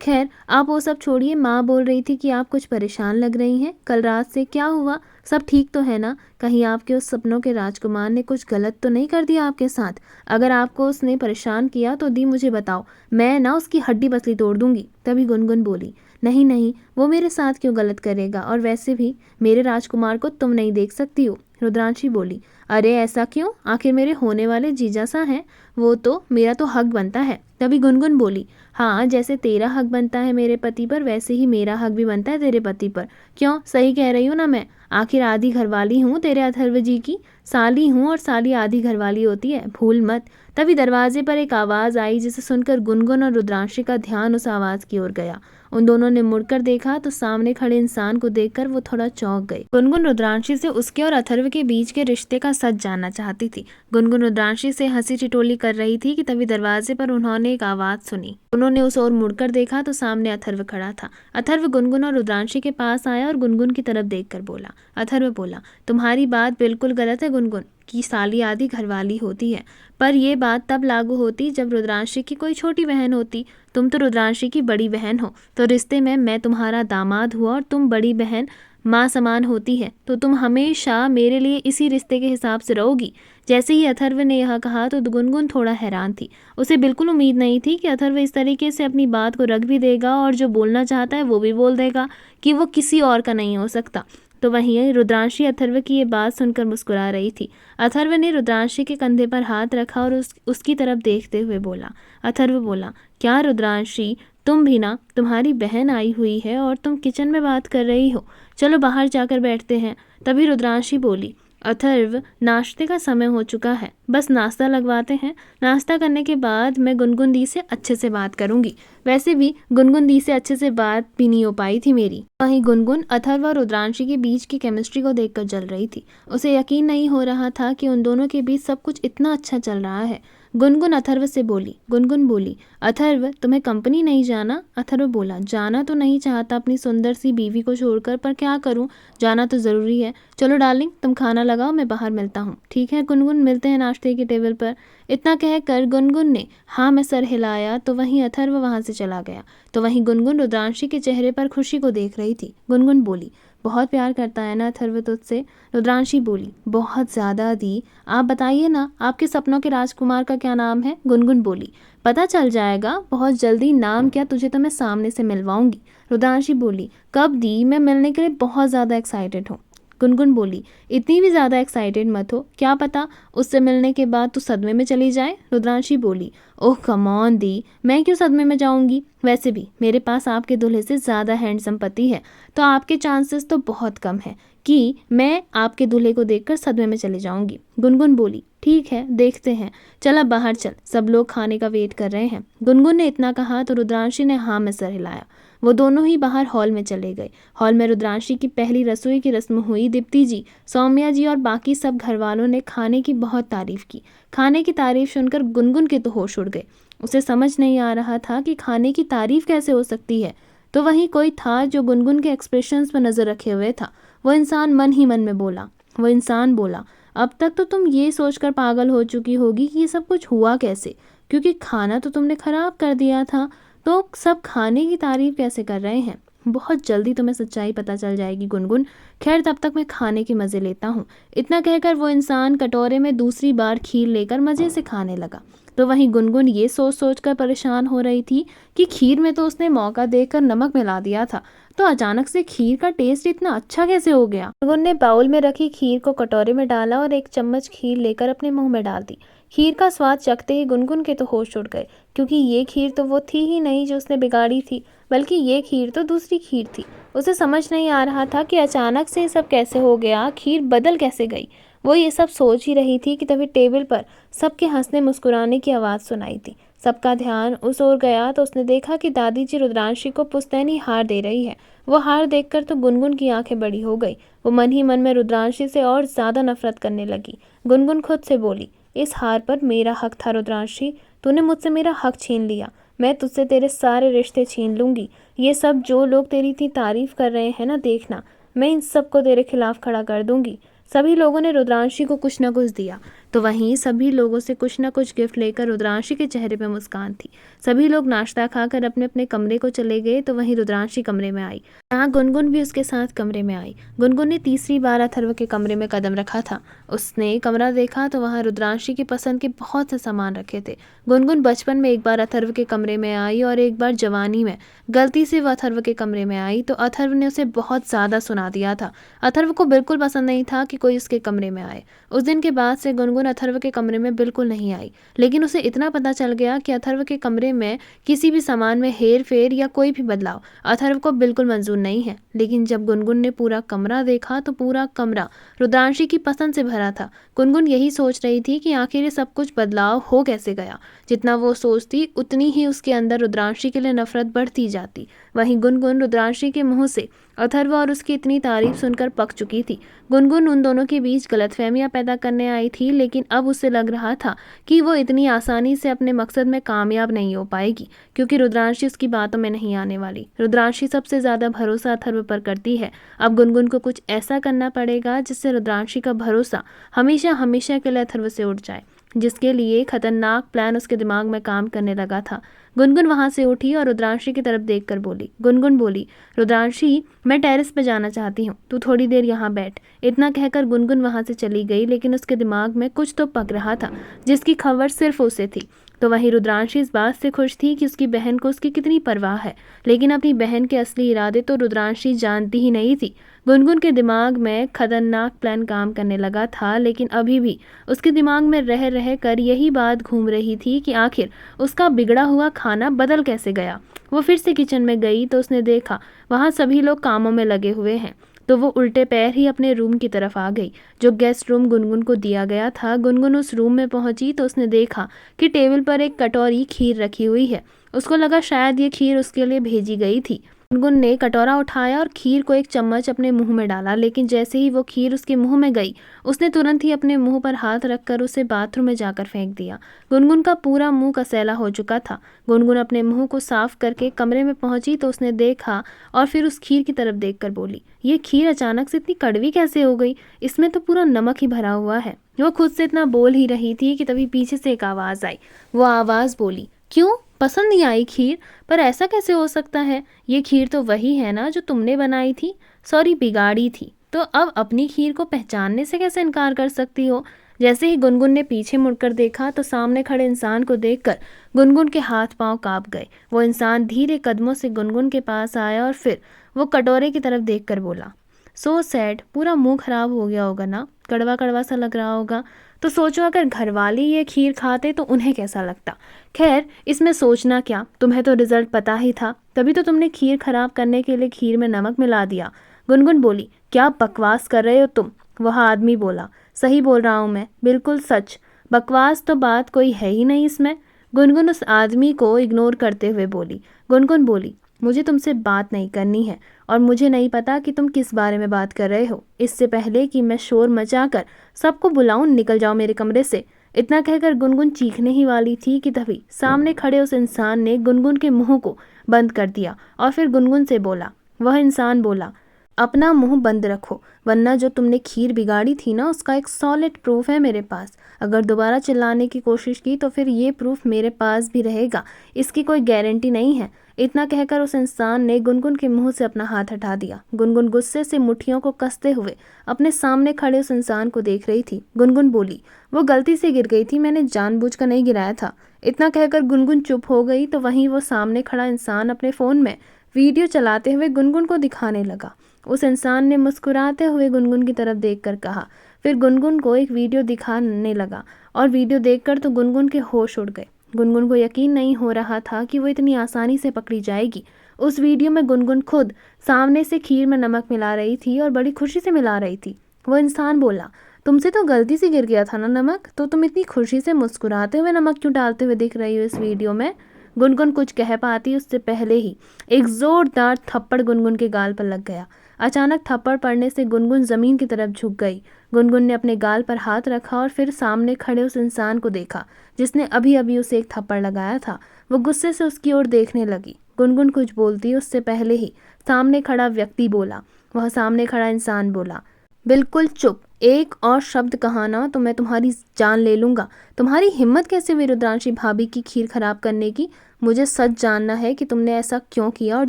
खैर आप वो सब छोड़िए। माँ बोल रही थी कि आप कुछ परेशान लग रही हैं। कल रात से क्या हुआ? सब ठीक तो है ना? कहीं आपके उस सपनों के राजकुमार ने कुछ गलत तो नहीं कर दिया आपके साथ? अगर आपको उसने परेशान किया तो दी मुझे बताओ, मैं ना उसकी हड्डी पसली तोड़ दूंगी। तभी गुनगुन बोली, नहीं नहीं, वो मेरे साथ क्यों गलत करेगा, और वैसे भी मेरे राजकुमार को तुम नहीं देख सकती हो। रुद्रांशी बोली, अरे ऐसा क्यों? आखिर मेरे होने वाले जीजा सा हैं, वो तो मेरा तो हक बनता है। तभी गुनगुन बोली, हाँ जैसे तेरा हक बनता है मेरे पति पर, वैसे ही मेरा हक भी बनता है तेरे पति पर। क्यों, सही कह रही हूँ ना मैं? आखिर आधी घरवाली हूँ तेरे अथर्व जी की, साली हूँ, और साली आधी घरवाली होती है, भूल मत। तभी दरवाजे पर एक आवाज़ आई, जिसे सुनकर गुनगुन और रुद्रांशी का ध्यान उस आवाज़ की ओर गया। उन दोनों ने मुड़कर देखा तो सामने खड़े इंसान को देखकर वो थोड़ा चौंक गई। गुनगुन रुद्रांशी से उसके और अथर्व के बीच के रिश्ते का सच जानना चाहती थी। गुनगुन रुद्रांशी से हंसी ठिठोली कर रही थी कि तभी दरवाजे पर उन्होंने एक आवाज़ सुनी। उन्होंने उस ओर मुड़कर देखा तो सामने अथर्व खड़ा था। अथर्व गुनगुन और रुद्रांशी के पास आया और गुनगुन की तरफ देखकर बोला। अथर्व बोला, तुम्हारी बात बिल्कुल गलत है गुनगुन, कि साली आधी घरवाली होती है। पर यह बात तब लागू होती जब रुद्रांशी की कोई छोटी बहन होती। तुम तो रुद्रांशी की बड़ी बहन हो, तो रिश्ते में मैं तुम्हारा दामाद हुआ और तुम बड़ी बहन माँ समान होती है, तो तुम हमेशा मेरे लिए इसी रिश्ते के हिसाब से रहोगी। जैसे ही अथर्व ने यह कहा तो गुनगुन थोड़ा हैरान थी। उसे बिल्कुल उम्मीद नहीं थी कि अथर्व इस तरीके से अपनी बात को रख भी देगा और जो बोलना चाहता है वो भी बोल देगा कि वो किसी और का नहीं हो सकता। तो वहीं रुद्रांशी अथर्व की ये बात सुनकर मुस्कुरा रही थी। अथर्व ने रुद्रांशी के कंधे पर हाथ रखा और उसकी तरफ देखते हुए बोला। अथर्व बोला, क्या रुद्रांशी, तुम भी ना? तुम्हारी बहन आई हुई है और तुम किचन में बात कर रही हो। चलो बाहर जाकर बैठते हैं। तभी रुद्रांशी बोली, अथर्व नाश्ते का समय हो चुका है, बस नाश्ता लगवाते हैं। नाश्ता करने के बाद मैं गुनगुन दी से अच्छे से बात करूंगी। वैसे भी गुनगुन दी से अच्छे से बात भी नहीं हो पाई थी मेरी। वहीं गुनगुन अथर्व और रुद्रांशी के बीच की केमिस्ट्री को देखकर जल रही थी। उसे यकीन नहीं हो रहा था कि उन दोनों के बीच सब कुछ इतना अच्छा चल रहा है। गुनगुन अथर्व से बोली। गुनगुन बोली, अथर्व तुम्हें कंपनी नहीं जाना? अथर्व बोला, जाना तो नहीं चाहता अपनी सुंदर सी बीवी को छोड़कर, पर क्या करूं, जाना तो ज़रूरी है। चलो डार्लिंग तुम खाना लगाओ, मैं बाहर मिलता हूँ। ठीक है गुनगुन, मिलते हैं नाश्ते की टेबल पर। इतना कहकर गुनगुन ने हाँ में सर हिलाया तो वहीं अथर्व वहाँ से चला गया। तो वहीं गुनगुन रुद्रांशी के चेहरे पर खुशी को देख रही थी। गुनगुन बोली, बहुत प्यार करता है ना अथर्व तुझसे? रुद्रांशी बोली, बहुत ज़्यादा दी। आप बताइए ना, आपके सपनों के राजकुमार का क्या नाम है? गुनगुन बोली, पता चल जाएगा बहुत जल्दी। नाम क्या, तुझे तो मैं सामने से मिलवाऊंगी। रुद्रांशी बोली, कब दी? मैं मिलने के लिए बहुत ज़्यादा एक्साइटेड हूँ। गुनगुन बोली, इतनी भी ज़्यादा एक्साइटेड मत हो, क्या पता उससे मिलने के बाद तू सदमे में चली जाए। रुद्रांशी बोली, ओह कम ऑन दी, मैं क्यों सदमे में जाऊंगी? वैसे भी मेरे पास आपके दूल्हे से ज़्यादा हैंडसम पति है, तो आपके चांसेस तो बहुत कम है कि मैं आपके दूल्हे को देखकर सदमे में चली जाऊंगी। गुनगुन बोली, ठीक है देखते हैं, चल अब बाहर चल, सब लोग खाने का वेट कर रहे हैं। गुनगुन ने इतना कहा तो रुद्रांशी ने हाँ में सर हिलाया। वो दोनों ही बाहर हॉल में चले गए। हॉल में रुद्रांशी की पहली रसोई की रस्म हुई। दीप्ति जी, सौम्या जी और बाकी सब घर वालों ने खाने की बहुत तारीफ की। खाने की तारीफ सुनकर गुनगुन के तो होश उड़ गए। उसे समझ नहीं आ रहा था कि खाने की तारीफ कैसे हो सकती है। तो वहीं कोई था जो गुनगुन के एक्सप्रेशंस पर नज़र रखे हुए था। वो इंसान मन ही मन में बोला। वो इंसान बोला, अब तक तो तुम ये सोचकर पागल हो चुकी होगी कि ये सब कुछ हुआ कैसे, क्योंकि खाना तो तुमने ख़राब कर दिया था, तो सब खाने की तारीफ कैसे कर रहे हैं। बहुत जल्दी तुम्हें सच्चाई पता चल जाएगी गुनगुन। खैर तब तक मैं खाने के मज़े लेता हूँ। इतना कहकर वो इंसान कटोरे में दूसरी बार खीर लेकर मज़े से खाने लगा। तो वहीं गुनगुन ये सोच सोच कर परेशान हो रही थी कि खीर में तो उसने मौका देखकर नमक मिला दिया था, तो अचानक से खीर का टेस्ट इतना अच्छा कैसे हो गया। गुनगुन ने बाउल में रखी खीर को कटोरे में डाला और एक चम्मच खीर लेकर अपने मुंह में डाल दी। खीर का स्वाद चखते ही गुनगुन के तो होश उड़ गए, क्योंकि ये खीर तो वो थी ही नहीं जो उसने बिगाड़ी थी, बल्कि ये खीर तो दूसरी खीर थी। उसे समझ नहीं आ रहा था कि अचानक से ये सब कैसे हो गया, खीर बदल कैसे गई। वो ये सब सोच ही रही थी कि तभी टेबल पर सबके हंसने मुस्कुराने की आवाज़ सुनाई दी। सबका ध्यान उस ओर गया तो उसने देखा कि दादी जी रुद्रांशी को पुश्तैनी हार दे रही है। वो हार देखकर तो गुनगुन की आंखें बड़ी हो गई। वो मन ही मन में रुद्रांशी से और ज़्यादा नफरत करने लगी। गुनगुन खुद से बोली, इस हार पर मेरा हक था रुद्रांशी, तूने मुझसे मेरा हक छीन लिया। मैं तुझसे तेरे सारे रिश्ते छीन लूँगी। ये सब जो लोग तेरी इतनी तारीफ़ कर रहे हैं ना, देखना मैं इन सबको तेरे खिलाफ खड़ा कर दूंगी। सभी लोगों ने रुद्रांशी को कुछ न कुछ दिया, तो वहीं सभी लोगों से कुछ न कुछ गिफ्ट लेकर रुद्रांशी के चेहरे पर मुस्कान थी। सभी लोग नाश्ता खाकर अपने अपने कमरे को चले गए, तो वहीं रुद्रांशी कमरे में आई। यहाँ गुनगुन भी उसके साथ कमरे में आई। गुनगुन ने तीसरी बार अथर्व के कमरे में कदम रखा था। उसने कमरा देखा तो वहाँ रुद्रांशी की पसंद के बहुत से सामान रखे थे। गुनगुन बचपन में एक बार अथर्व के कमरे में आई और एक बार जवानी में गलती से वह अथर्व के कमरे में आई, तो अथर्व ने उसे बहुत ज़्यादा सुना दिया था। अथर्व को बिल्कुल पसंद नहीं था कि कोई उसके कमरे में आए। उस दिन के बाद से गुनगुन अथर्व के कमरे में बिल्कुल नहीं आई, लेकिन उसे इतना पता चल गया कि अथर्व के कमरे में किसी भी सामान में हेर फेर या कोई भी बदलाव अथर्व को बिल्कुल मंजूर नहीं है। लेकिन जब गुनगुन ने पूरा कमरा देखा तो पूरा कमरा रुद्रांशी की पसंद से भरा था। गुनगुन यही सोच रही थी कि आखिर ये सब कुछ बदलाव हो कैसे गया। जितना वो सोचती उतनी ही उसके अंदर रुद्रांशी के लिए नफरत बढ़ती जाती। वहीं गुनगुन रुद्रांशी के मुंह से अथर्व और उसकी इतनी तारीफ सुनकर पक चुकी थी। गुनगुन उन दोनों के बीच गलतफहमियां पैदा करने आई थी, लेकिन अब उसे लग रहा था कि वो इतनी आसानी से अपने मकसद में कामयाब नहीं हो पाएगी, क्योंकि रुद्रांशी उसकी बातों में नहीं आने वाली। रुद्रांशी सबसे ज्यादा भरोसा अथर्व पर करती है। अब गुनगुन को कुछ ऐसा करना पड़ेगा जिससे रुद्रांशी का भरोसा हमेशा हमेशा के लिए अथर्व से उठ जाए, जिसके लिए खतरनाक प्लान उसके दिमाग में काम करने लगा था। गुनगुन वहां से उठी और रुद्रांशी की तरफ देखकर बोली। गुनगुन बोली, रुद्रांशी, मैं टेरेस पे जाना चाहती हूँ, तू थोड़ी देर यहाँ बैठ। इतना कहकर गुनगुन वहां से चली गई, लेकिन उसके दिमाग में कुछ तो पक रहा था जिसकी खबर सिर्फ उसे थी। तो वहीं रुद्रांशी इस बात से खुश थी कि उसकी बहन को उसकी कितनी परवाह है, लेकिन अपनी बहन के असली इरादे तो रुद्रांशी जानती ही नहीं थी। गुनगुन के दिमाग में खतरनाक प्लान काम करने लगा था, लेकिन अभी भी उसके दिमाग में रह रह कर यही बात घूम रही थी कि आखिर उसका बिगड़ा हुआ खाना बदल कैसे गया। वो फिर से किचन में गई तो उसने देखा वहाँ सभी लोग कामों में लगे हुए हैं, तो वो उल्टे पैर ही अपने रूम की तरफ आ गई, जो गेस्ट रूम गुनगुन को दिया गया था। गुनगुन उस रूम में पहुंची तो उसने देखा कि टेबल पर एक कटोरी खीर रखी हुई है। उसको लगा शायद ये खीर उसके लिए भेजी गई थी। गुनगुन ने कटोरा उठाया और खीर को एक चम्मच अपने मुंह में डाला, लेकिन जैसे ही वो खीर उसके मुंह में गई, उसने तुरंत ही अपने मुंह पर हाथ रखकर उसे बाथरूम में जाकर फेंक दिया। गुनगुन का पूरा मुंह कसैला हो चुका था। गुनगुन अपने मुंह को साफ करके कमरे में पहुंची तो उसने देखा और फिर उस खीर की तरफ देखकर बोली, ये खीर अचानक से इतनी कड़वी कैसे हो गई? इसमें तो पूरा नमक ही भरा हुआ है। वो खुद से इतना बोल ही रही थी कि तभी पीछे से एक आवाज़ आई। वो आवाज़ बोली, क्यों, पसंद नहीं आई खीर? पर ऐसा कैसे हो सकता है? ये खीर तो वही है ना जो तुमने बनाई थी, सॉरी बिगाड़ी थी। तो अब अपनी खीर को पहचानने से कैसे इनकार कर सकती हो? जैसे ही गुनगुन ने पीछे मुड़कर देखा तो सामने खड़े इंसान को देखकर गुनगुन के हाथ पांव कांप गए। वो इंसान धीरे कदमों से गुनगुन के पास आया और फिर वो कटोरे की तरफ देखकर बोला, सो सैड, पूरा मुंह खराब हो गया होगा ना, कड़वा कड़वा सा लग रहा होगा। तो सोचो अगर घरवाले ये खीर खाते तो उन्हें कैसा लगता। खैर इसमें सोचना क्या, तुम्हें तो रिजल्ट पता ही था, तभी तो तुमने खीर खराब करने के लिए खीर में नमक मिला दिया। गुनगुन बोली, क्या बकवास कर रहे हो तुम? वह आदमी बोला, सही बोल रहा हूँ मैं, बिल्कुल सच, बकवास तो बात कोई है ही नहीं इसमें। गुनगुन उस आदमी को इग्नोर करते हुए बोली। गुनगुन बोली, मुझे तुमसे बात नहीं करनी है और मुझे नहीं पता कि तुम किस बारे में बात कर रहे हो। इससे पहले कि मैं शोर मचाकर सबको बुलाऊं, निकल जाओ मेरे कमरे से। इतना कहकर गुनगुन चीखने ही वाली थी कि तभी सामने खड़े उस इंसान ने गुनगुन के मुंह को बंद कर दिया और फिर गुनगुन से बोला। वह इंसान बोला, अपना मुंह बंद रखो, वरना जो तुमने खीर बिगाड़ी थी ना, उसका एक सॉलिड प्रूफ है मेरे पास। अगर दोबारा चिल्लाने की कोशिश की तो फिर ये प्रूफ मेरे पास भी रहेगा, इसकी कोई गारंटी नहीं है। इतना कहकर उस इंसान ने गुनगुन के मुंह से अपना हाथ हटा दिया। गुनगुन गुस्से से मुट्ठियों को कसते हुए अपने सामने खड़े उस इंसान को देख रही थी। गुनगुन बोली, वो गलती से गिर गई थी, मैंने जानबूझकर नहीं गिराया था। इतना कहकर गुनगुन चुप हो गई तो वहीं वो सामने खड़ा इंसान अपने फ़ोन में वीडियो चलाते हुए गुनगुन को दिखाने लगा। उस इंसान ने मुस्कुराते हुए गुनगुन की तरफ देखकर कहा, फिर गुनगुन को एक वीडियो दिखाने लगा और वीडियो देखकर तो गुनगुन के होश उड़ गए। गुनगुन को यकीन नहीं हो रहा था कि वो इतनी आसानी से पकड़ी जाएगी। उस वीडियो में गुनगुन खुद सामने से खीर में नमक मिला रही थी और बड़ी खुशी से मिला रही थी। वो इंसान बोला, तुमसे तो गलती से गिर गया था ना नमक, तो तुम इतनी खुशी से मुस्कुराते हुए नमक क्यों डालते हुए दिख रही हो इस वीडियो में? गुनगुन कुछ कह पाती उससे पहले ही एक जोरदार थप्पड़ गुनगुन के गाल पर लग गया। अचानक थप्पड़ पड़ने से गुनगुन जमीन की तरफ झुक गई। गुनगुन ने अपने गाल पर हाथ रखा और फिर सामने खड़े उस इंसान को देखा जिसने अभी अभी उसे एक थप्पड़ लगाया था। वो गुस्से से उसकी ओर देखने लगी। गुनगुन कुछ बोलती उससे पहले ही सामने खड़ा व्यक्ति बोला, वह सामने खड़ा इंसान बोला, बिल्कुल चुप, एक और शब्द कहा ना तो मैं तुम्हारी जान ले लूंगा। तुम्हारी हिम्मत कैसे हुई रुद्रांशी भाभी की खीर खराब करने की? मुझे सच जानना है कि तुमने ऐसा क्यों किया, और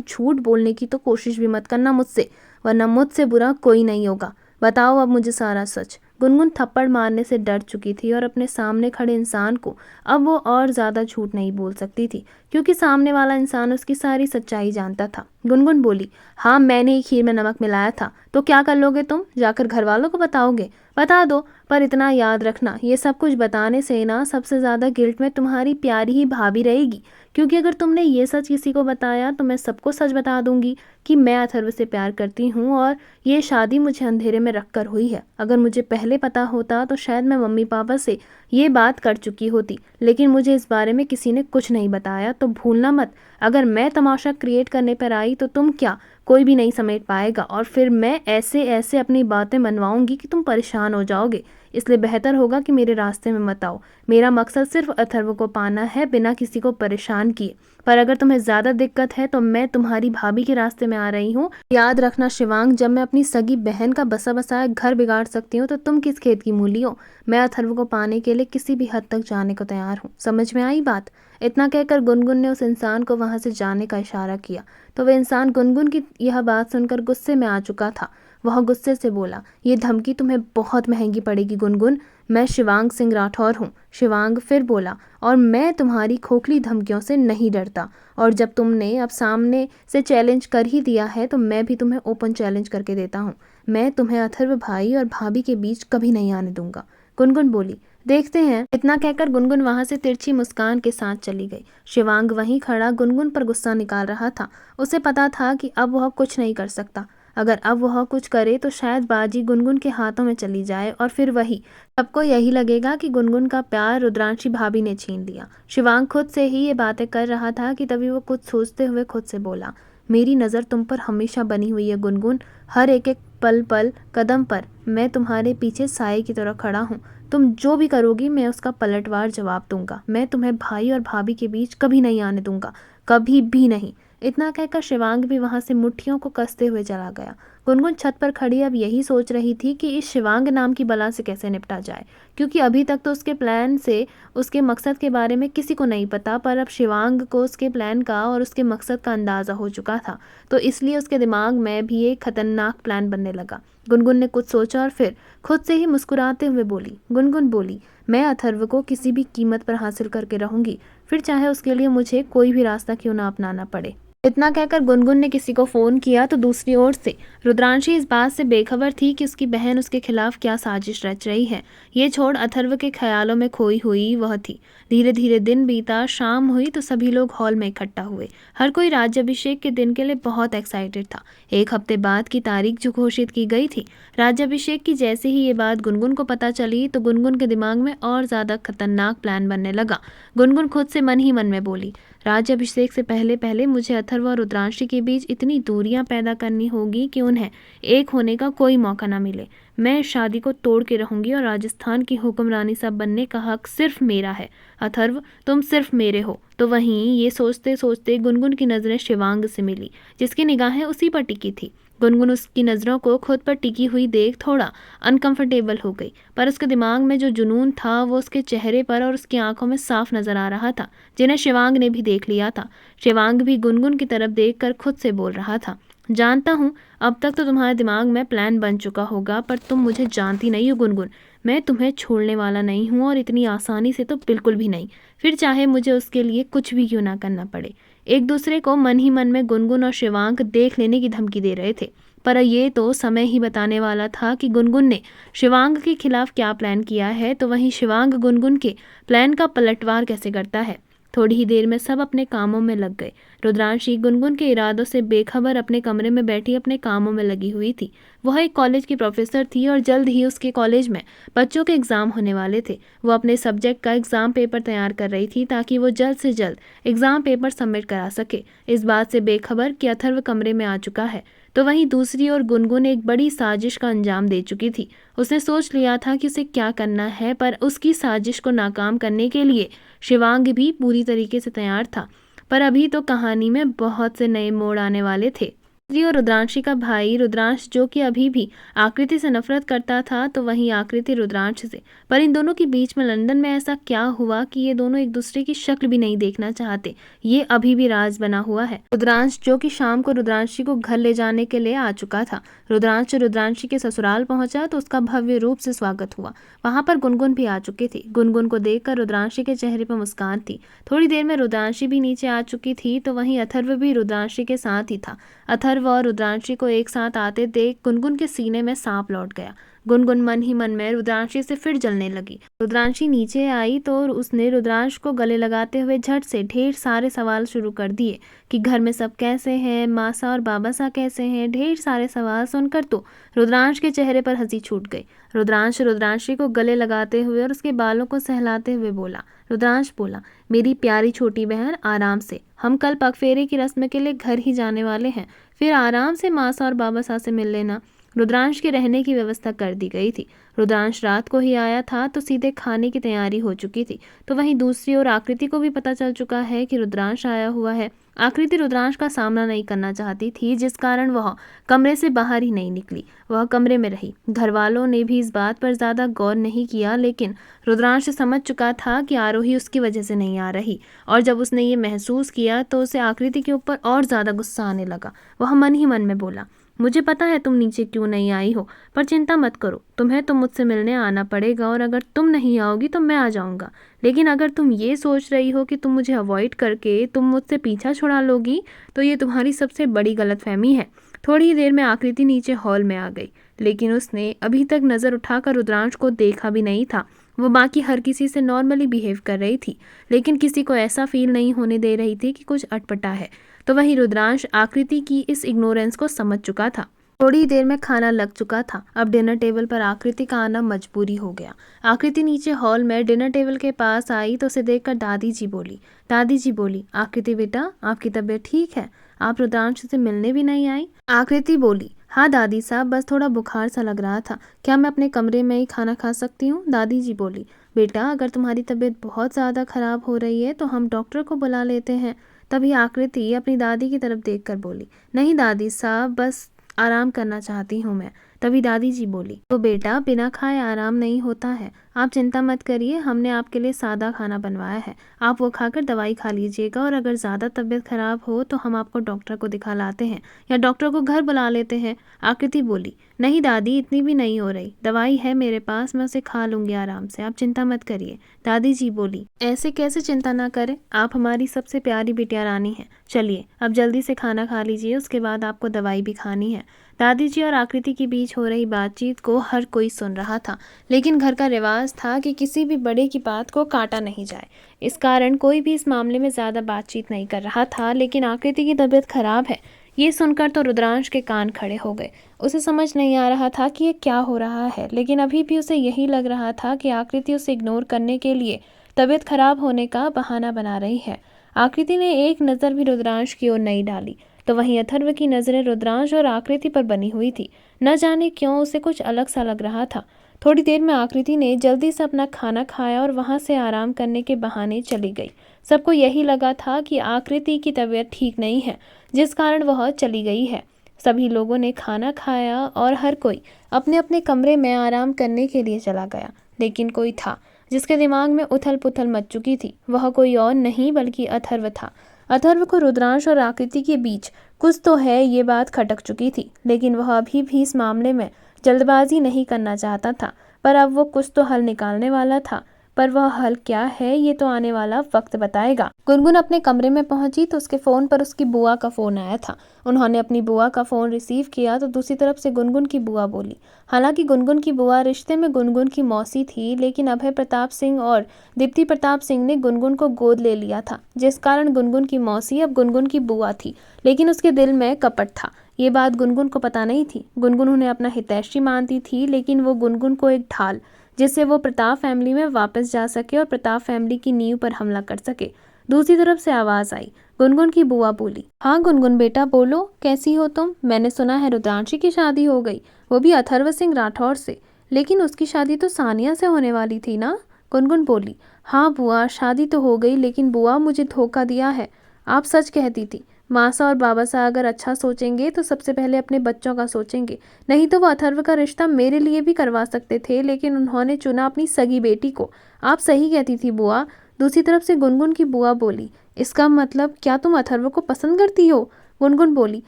झूठ बोलने की तो कोशिश भी मत करना मुझसे, वरना मुझसे बुरा कोई नहीं होगा। बताओ अब मुझे सारा सच। गुनगुन थप्पड़ मारने से डर चुकी थी और अपने सामने खड़े इंसान को अब वो और ज़्यादा झूठ नहीं बोल सकती थी, क्योंकि सामने वाला इंसान उसकी सारी सच्चाई जानता था। गुनगुन बोली, हाँ मैंने ही खीर में नमक मिलाया था। तो क्या कर लोगे तुम? जाकर घर वालों को बताओगे? बता दो, पर इतना याद रखना, ये सब कुछ बताने से ना सबसे ज़्यादा गिल्ट में तुम्हारी प्यारी ही भाभी रहेगी, क्योंकि अगर तुमने ये सच किसी को बताया तो मैं सबको सच बता दूंगी कि मैं अथर्व से प्यार करती हूँ और ये शादी मुझे अंधेरे में रख कर हुई है। अगर मुझे पहले पता होता तो शायद मैं मम्मी पापा से ये बात कर चुकी होती, लेकिन मुझे इस बारे में किसी ने कुछ नहीं बताया। तो भूलना मत, अगर मैं तमाशा क्रिएट करने पर आई तो तुम क्या, कोई भी नहीं समेट पाएगा, और फिर मैं ऐसे ऐसे अपनी बातें मनवाऊंगी कि तुम परेशान हो जाओगे। इसलिए बेहतर होगा कि मेरे रास्ते में मत आओ। मेरा मकसद सिर्फ अथर्व को पाना है, बिना किसी को परेशान किए। पर अगर तुम्हें ज़्यादा दिक्कत है तो मैं तुम्हारी भाभी के रास्ते में आ रही हूँ। याद रखना शिवांग, जब मैं अपनी सगी बहन का बसा बसाया घर बिगाड़ सकती हूँ तो तुम किस खेत की मूली हो? मैं अथर्व को पाने के लिए किसी भी हद तक जाने को तैयार हूँ। समझ में आई बात? इतना कहकर गुनगुन ने उस इंसान को वहां से जाने का इशारा किया तो वह इंसान गुनगुन की यह बात सुनकर गुस्से में आ चुका था। वह गुस्से से बोला, ये धमकी तुम्हें बहुत महंगी पड़ेगी गुनगुन। मैं शिवांग सिंह राठौर हूँ। शिवांग फिर बोला, और मैं तुम्हारी खोखली धमकियों से नहीं डरता। और जब तुमने अब सामने से चैलेंज कर ही दिया है तो मैं भी तुम्हें ओपन चैलेंज करके देता हूँ। मैं तुम्हें अथर्व भाई और भाभी के बीच कभी नहीं आने दूंगा। गुनगुन बोली, देखते हैं। इतना कहकर गुनगुन वहां से तिरछी मुस्कान के साथ चली गई। शिवांग वहीं खड़ा गुनगुन पर गुस्सा निकाल रहा था। उसे पता था कि अब वह कुछ नहीं कर सकता। अगर अब वह कुछ करे तो शायद बाजी गुनगुन के हाथों में चली जाए, और फिर वही सबको यही लगेगा कि गुनगुन का प्यार रुद्रांशी भाभी ने छीन लिया। शिवांग खुद से ही ये बातें कर रहा था कि तभी वो कुछ सोचते हुए खुद से बोला, मेरी नज़र तुम पर हमेशा बनी हुई है गुनगुन। हर एक एक पल पल कदम पर मैं तुम्हारे पीछे साए की तरह खड़ा हूँ। तुम जो भी करोगी मैं उसका पलटवार जवाब दूंगा। मैं तुम्हें भाई और भाभी के बीच कभी नहीं आने दूंगा, कभी भी नहीं। इतना कहकर शिवांग भी वहां से मुट्ठियों को कसते हुए चला गया। गुनगुन छत पर खड़ी अब यही सोच रही थी कि इस शिवांग नाम की बला से कैसे निपटा जाए, क्योंकि अभी तक तो उसके प्लान से, उसके मकसद के बारे में किसी को नहीं पता, पर अब शिवांग को उसके प्लान का और उसके मकसद का अंदाज़ा हो चुका था। तो इसलिए उसके दिमाग में भी एक खतरनाक प्लान बनने लगा। गुनगुन ने कुछ सोचा और फिर खुद से ही मुस्कुराते हुए बोली, गुनगुन बोली, मैं अथर्व को किसी भी कीमत पर हासिल करके रहूंगी, फिर चाहे उसके लिए मुझे कोई भी रास्ता क्यों ना अपनाना पड़े। इतना कहकर गुनगुन ने किसी को फ़ोन किया तो दूसरी ओर से रुद्रांशी इस बात से बेखबर थी कि उसकी बहन उसके खिलाफ क्या साजिश रच रही है। ये छोड़ अथर्व के ख्यालों में खोई हुई वह थी। धीरे धीरे दिन बीता, शाम हुई तो सभी लोग हॉल में इकट्ठा हुए। हर कोई राज्याभिषेक के दिन के लिए बहुत एक्साइटेड था। एक हफ्ते बाद की तारीख जो घोषित की गई थी राज्याभिषेक की, जैसे ही ये बात गुनगुन को पता चली तो गुनगुन के दिमाग में और ज़्यादा खतरनाक प्लान बनने लगा। गुनगुन खुद से मन ही मन में बोली, राज्याभिषेक से पहले पहले मुझे अथर्व और रुद्रांशी के बीच इतनी दूरियां पैदा करनी होगी कि उन्हें एक होने का कोई मौका ना मिले। मैं इस शादी को तोड़ के रहूंगी और राजस्थान की हुक्मरानी सब बनने का हक सिर्फ मेरा है। अथर्व, तुम सिर्फ मेरे हो। तो वहीं ये सोचते सोचते गुनगुन की नज़रें शिवांग से मिली, जिसकी निगाहें उसी पर टिकी थी। गुनगुन उसकी नज़रों को खुद पर टिकी हुई देख थोड़ा अनकंफर्टेबल हो गई, पर उसके दिमाग में जो जुनून था वो उसके चेहरे पर और उसकी आंखों में साफ नजर आ रहा था, जिन्हें शिवांग ने भी देख लिया था। शिवांग भी गुनगुन की तरफ देखकर खुद से बोल रहा था, जानता हूँ अब तक तो तुम्हारे दिमाग में प्लान बन चुका होगा, पर तुम मुझे जानती नहीं हो गुनगुन। मैं तुम्हें छोड़ने वाला नहीं हूँ, और इतनी आसानी से तो बिल्कुल भी नहीं, फिर चाहे मुझे उसके लिए कुछ भी क्यों ना करना पड़े। एक दूसरे को मन ही मन में गुनगुन और शिवांग देख लेने की धमकी दे रहे थे, पर ये तो समय ही बताने वाला था कि गुनगुन ने शिवांग के खिलाफ क्या प्लान किया है, तो वहीं शिवांग गुनगुन के प्लान का पलटवार कैसे करता है। थोड़ी ही देर में सब अपने कामों में लग गए। रुद्रांशी गुनगुन के इरादों से बेखबर अपने कमरे में बैठी अपने कामों में लगी हुई थी। वह एक कॉलेज की प्रोफेसर थी और जल्द ही उसके कॉलेज में बच्चों के एग्ज़ाम होने वाले थे। वो अपने सब्जेक्ट का एग्ज़ाम पेपर तैयार कर रही थी ताकि वो जल्द से जल्द एग्ज़ाम पेपर सबमिट करा सके, इस बात से बेखबर कि अथर्व कमरे में आ चुका है। तो वहीं दूसरी ओर गुनगुन एक बड़ी साजिश का अंजाम दे चुकी थी। उसने सोच लिया था कि उसे क्या करना है, पर उसकी साजिश को नाकाम करने के लिए शिवांग भी पूरी तरीके से तैयार था। पर अभी तो कहानी में बहुत से नए मोड़ आने वाले थे। दूसरी ओर रुद्रांशी का भाई रुद्रांश, जो कि अभी भी आकृति से नफरत करता था, तो वहीं आकृति रुद्रांश से। पर इन दोनों के बीच में लंदन में ऐसा क्या हुआ कि ये दोनों एक दूसरे की शक्ल भी नहीं देखना चाहते, ये अभी भी राज बना हुआ है। रुद्रांश, जो कि शाम को रुद्रांशी को घर ले जाने के लिए आ चुका था, रुद्रांश रुद्रांशी के ससुराल पहुंचा तो उसका भव्य रूप से स्वागत हुआ। वहां पर गुनगुन भी आ चुकी थी। गुनगुन को देखकर रुद्रांशी के चेहरे पर मुस्कान थी। थोड़ी देर में रुद्रांशी भी नीचे आ चुकी थी, तो वहीं अथर्व भी रुद्रांशी के साथ ही था। अथर्व और रुद्रांशी को एक साथ आते देख गुनगुन के सीने में सांप लौट गया। गुनगुन मन ही मन में रुद्रांशी से फिर जलने लगी। रुद्रांशी नीचे आई तो उसने रुद्रांश को गले लगाते हुए झट से ढेर सारे सवाल शुरू कर दिए कि घर में सब कैसे हैं, मासा और बाबासा कैसे हैं। ढेर सारे सवाल सुनकर तो रुद्रांश के चेहरे पर हंसी छूट गई। रुद्रांश रुद्रांशी को गले लगाते हुए और उसके बालों को सहलाते हुए बोला। रुद्रांश बोला, मेरी प्यारी छोटी बहन, आराम से, हम कल पगफेरे की रस्म के लिए घर ही जाने वाले हैं, फिर आराम से मासा और बाबासा से मिल लेना। रुद्रांश के रहने की व्यवस्था कर दी गई थी। रुद्रांश रात को ही आया था तो सीधे खाने की तैयारी हो चुकी थी। तो वहीं दूसरी ओर आकृति को भी पता चल चुका है कि रुद्रांश आया हुआ है। आकृति रुद्रांश का सामना नहीं करना चाहती थी, जिस कारण वह कमरे से बाहर ही नहीं निकली। वह कमरे में रही। घर वालों ने भी इस बात पर ज्यादा गौर नहीं किया, लेकिन रुद्रांश समझ चुका था कि आरोही उसकी वजह से नहीं आ रही, और जब उसने ये महसूस किया तो उसे आकृति के ऊपर और ज्यादा गुस्सा आने लगा। वह मन ही मन में बोला, मुझे पता है तुम नीचे क्यों नहीं आई हो, पर चिंता मत करो, तुम्हें तो मुझसे मिलने आना पड़ेगा, और अगर तुम नहीं आओगी तो मैं आ जाऊंगा। लेकिन अगर तुम ये सोच रही हो कि तुम मुझे अवॉइड करके तुम मुझसे पीछा छुड़ा लोगी, तो ये तुम्हारी सबसे बड़ी गलतफहमी है। थोड़ी ही देर में आकृति नीचे हॉल में आ गई, लेकिन उसने अभी तक नज़र उठाकर रुद्रांश को देखा भी नहीं था। वो बाकी हर किसी से नॉर्मली बिहेव कर रही थी, लेकिन किसी को ऐसा फील नहीं होने दे रही थी कि कुछ अटपटा है। तो वहीं रुद्रांश आकृति की इस इग्नोरेंस को समझ चुका था। थोड़ी देर में खाना लग चुका था। अब डिनर टेबल पर आकृति का आना मजबूरी हो गया। आकृति नीचे हॉल में डिनर टेबल के पास आई तो उसे देखकर दादी जी बोली, आकृति बेटा, आपकी तबीयत ठीक है? आप रुद्रांश से मिलने भी नहीं आई? आकृति बोली, हाँ दादी साहब, बस थोड़ा बुखार सा लग रहा था, क्या मैं अपने कमरे में ही खाना खा सकती हूँ? दादी जी बोली, बेटा अगर तुम्हारी तबीयत बहुत ज़्यादा खराब हो रही है तो हम डॉक्टर को बुला लेते हैं। तभी आकृति अपनी दादी की तरफ देखकर बोली, नहीं दादी साहब, बस आराम करना चाहती हूँ मैं। तभी दादी जी बोली, तो बेटा बिना खाए आराम नहीं होता है, आप चिंता मत करिए, हमने आपके लिए सादा खाना बनवाया है, आप वो खाकर दवाई खा लीजिएगा, और अगर ज़्यादा तबीयत खराब हो तो हम आपको डॉक्टर को दिखा लाते हैं या डॉक्टर को घर बुला लेते हैं। आकृति बोली, नहीं दादी, इतनी भी नहीं हो रही, दवाई है मेरे पास, मैं उसे खा लूँगी आराम से, आप चिंता मत करिए। दादी जी बोली, ऐसे कैसे चिंता ना करें, आप हमारी सबसे प्यारी बिटिया रानी हैं। चलिए अब जल्दी से खाना खा लीजिए, उसके बाद आपको दवाई भी खानी है। दादी जी और आकृति के बीच हो रही बातचीत को हर कोई सुन रहा था, लेकिन घर का रिवाज था कि किसी भी बड़े की बात को काटा नहीं जाए। इस कारण कोई भी इस मामले में ज़्यादा बातचीत नहीं कर रहा था। लेकिन आकृति की तबीयत खराब है, ये सुनकर तो रुद्रांश के कान खड़े हो गए। उसे समझ नहीं आ रहा था कि ये क्या हो रहा है, लेकिन अभी भी उसे यही लग रहा था कि आकृति उसे इग्नोर करने के लिए तबीयत खराब होने का बहाना बना रही है। आकृति ने एक नज़र भी रुद्रांश की ओर नहीं डाली, तो वहीं अथर्व की नज़रें रुद्रांश और आकृति पर बनी हुई थी। न जाने क्यों उसे कुछ अलग सा लग रहा था। थोड़ी देर में आकृति ने जल्दी से अपना खाना खाया और वहां से आराम करने के बहाने चली गई। सबको यही लगा था कि आकृति की तबीयत ठीक नहीं है, जिस कारण वह चली गई है। सभी लोगों ने खाना खाया और हर कोई अपने अपने कमरे में आराम करने के लिए चला गया, लेकिन कोई था जिसके दिमाग में उथल पुथल मच चुकी थी। वह कोई और नहीं बल्कि अथर्व था। अथर्व को रुद्रांश और आकृति के बीच कुछ तो है, ये बात खटक चुकी थी, लेकिन वह अभी भी इस मामले में जल्दबाजी नहीं करना चाहता था। पर अब वो कुछ तो हल निकालने वाला था, पर वह हल क्या है ये तो आने वाला वक्त बताएगा। गुनगुन अपने कमरे में पहुंची तो उसके फ़ोन पर उसकी बुआ का फ़ोन आया था। उन्होंने अपनी बुआ का फ़ोन रिसीव किया तो दूसरी तरफ से गुनगुन की बुआ बोली। हालांकि गुनगुन की बुआ रिश्ते में गुनगुन की मौसी थी, लेकिन अभय प्रताप सिंह और दीप्ति प्रताप सिंह ने गुनगुन को गोद ले लिया था, जिस कारण गुनगुन की मौसी अब गुनगुन की बुआ थी। लेकिन उसके दिल में कपट था। ये बात गुनगुन को पता नहीं थी। गुनगुन उन्हें अपना हितैषी मानती थी, लेकिन वो गुनगुन को एक ढाल, जिससे वो प्रताप फैमिली में वापस जा सके और प्रताप फैमिली की नींव पर हमला कर सके। दूसरी तरफ से आवाज आई। गुनगुन की बुआ बोली, हाँ गुनगुन बेटा बोलो, कैसी हो तुम? मैंने सुना है रुद्रांशी की शादी हो गई, वो भी अथर्व सिंह राठौर से। लेकिन उसकी शादी तो सानिया से होने वाली थी ना? गुनगुन बोली, हाँ बुआ शादी तो हो गई, लेकिन बुआ मुझे धोखा दिया है। आप सच कहती थी, मासा और बाबासा अगर अच्छा सोचेंगे तो सबसे पहले अपने बच्चों का सोचेंगे। नहीं तो वो अथर्व का रिश्ता मेरे लिए भी करवा सकते थे, लेकिन उन्होंने चुना अपनी सगी बेटी को। आप सही कहती थी बुआ। दूसरी तरफ से गुनगुन की बुआ बोली, इसका मतलब क्या तुम अथर्व को पसंद करती हो? गुनगुन बोली,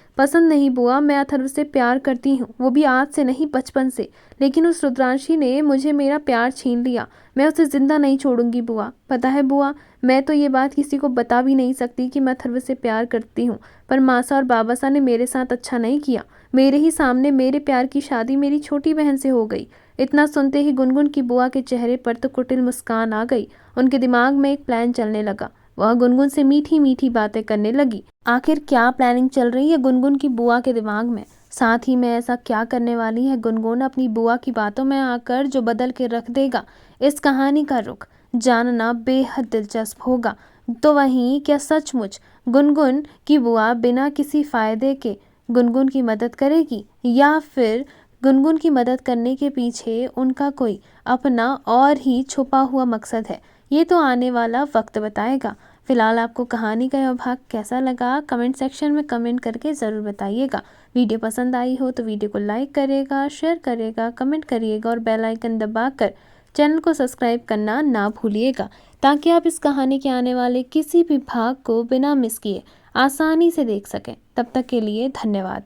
पसंद नहीं बुआ, मैं अथर्व से प्यार करती हूँ, वो भी आज से नहीं, बचपन से। लेकिन उस रुद्रांशी ने मुझे मेरा प्यार छीन लिया। मैं उसे जिंदा नहीं छोड़ूंगी बुआ। पता है बुआ, मैं तो ये बात किसी को बता भी नहीं सकती कि मैं अथर्व से प्यार करती हूँ, पर मासा और बाबासा ने मेरे साथ अच्छा नहीं किया। मेरे ही सामने मेरे प्यार की शादी मेरी छोटी बहन से हो गई। इतना सुनते ही गुनगुन की बुआ के चेहरे पर तो कुटिल मुस्कान आ गई। उनके दिमाग में एक प्लान चलने लगा। वह गुनगुन से मीठी मीठी बातें करने लगी। आखिर क्या प्लानिंग चल रही है गुनगुन की बुआ के दिमाग में? साथ ही में ऐसा क्या करने वाली है गुनगुन अपनी बुआ की बातों में आकर जो बदल के रख देगा इस कहानी का रुख? जानना बेहद दिलचस्प होगा। तो वहीं क्या सचमुच गुनगुन की बुआ बिना किसी फायदे के गुनगुन की मदद करेगी, या फिर गुनगुन की मदद करने के पीछे उनका कोई अपना और ही छुपा हुआ मकसद है? ये तो आने वाला वक्त बताएगा। फिलहाल आपको कहानी का यह भाग कैसा लगा कमेंट सेक्शन में कमेंट करके ज़रूर बताइएगा। वीडियो पसंद आई हो तो वीडियो को लाइक करेगा, शेयर करेगा, कमेंट करिएगा और बेल आइकन दबाकर चैनल को सब्सक्राइब करना ना भूलिएगा, ताकि आप इस कहानी के आने वाले किसी भी भाग को बिना मिस किए आसानी से देख सकें। तब तक के लिए धन्यवाद।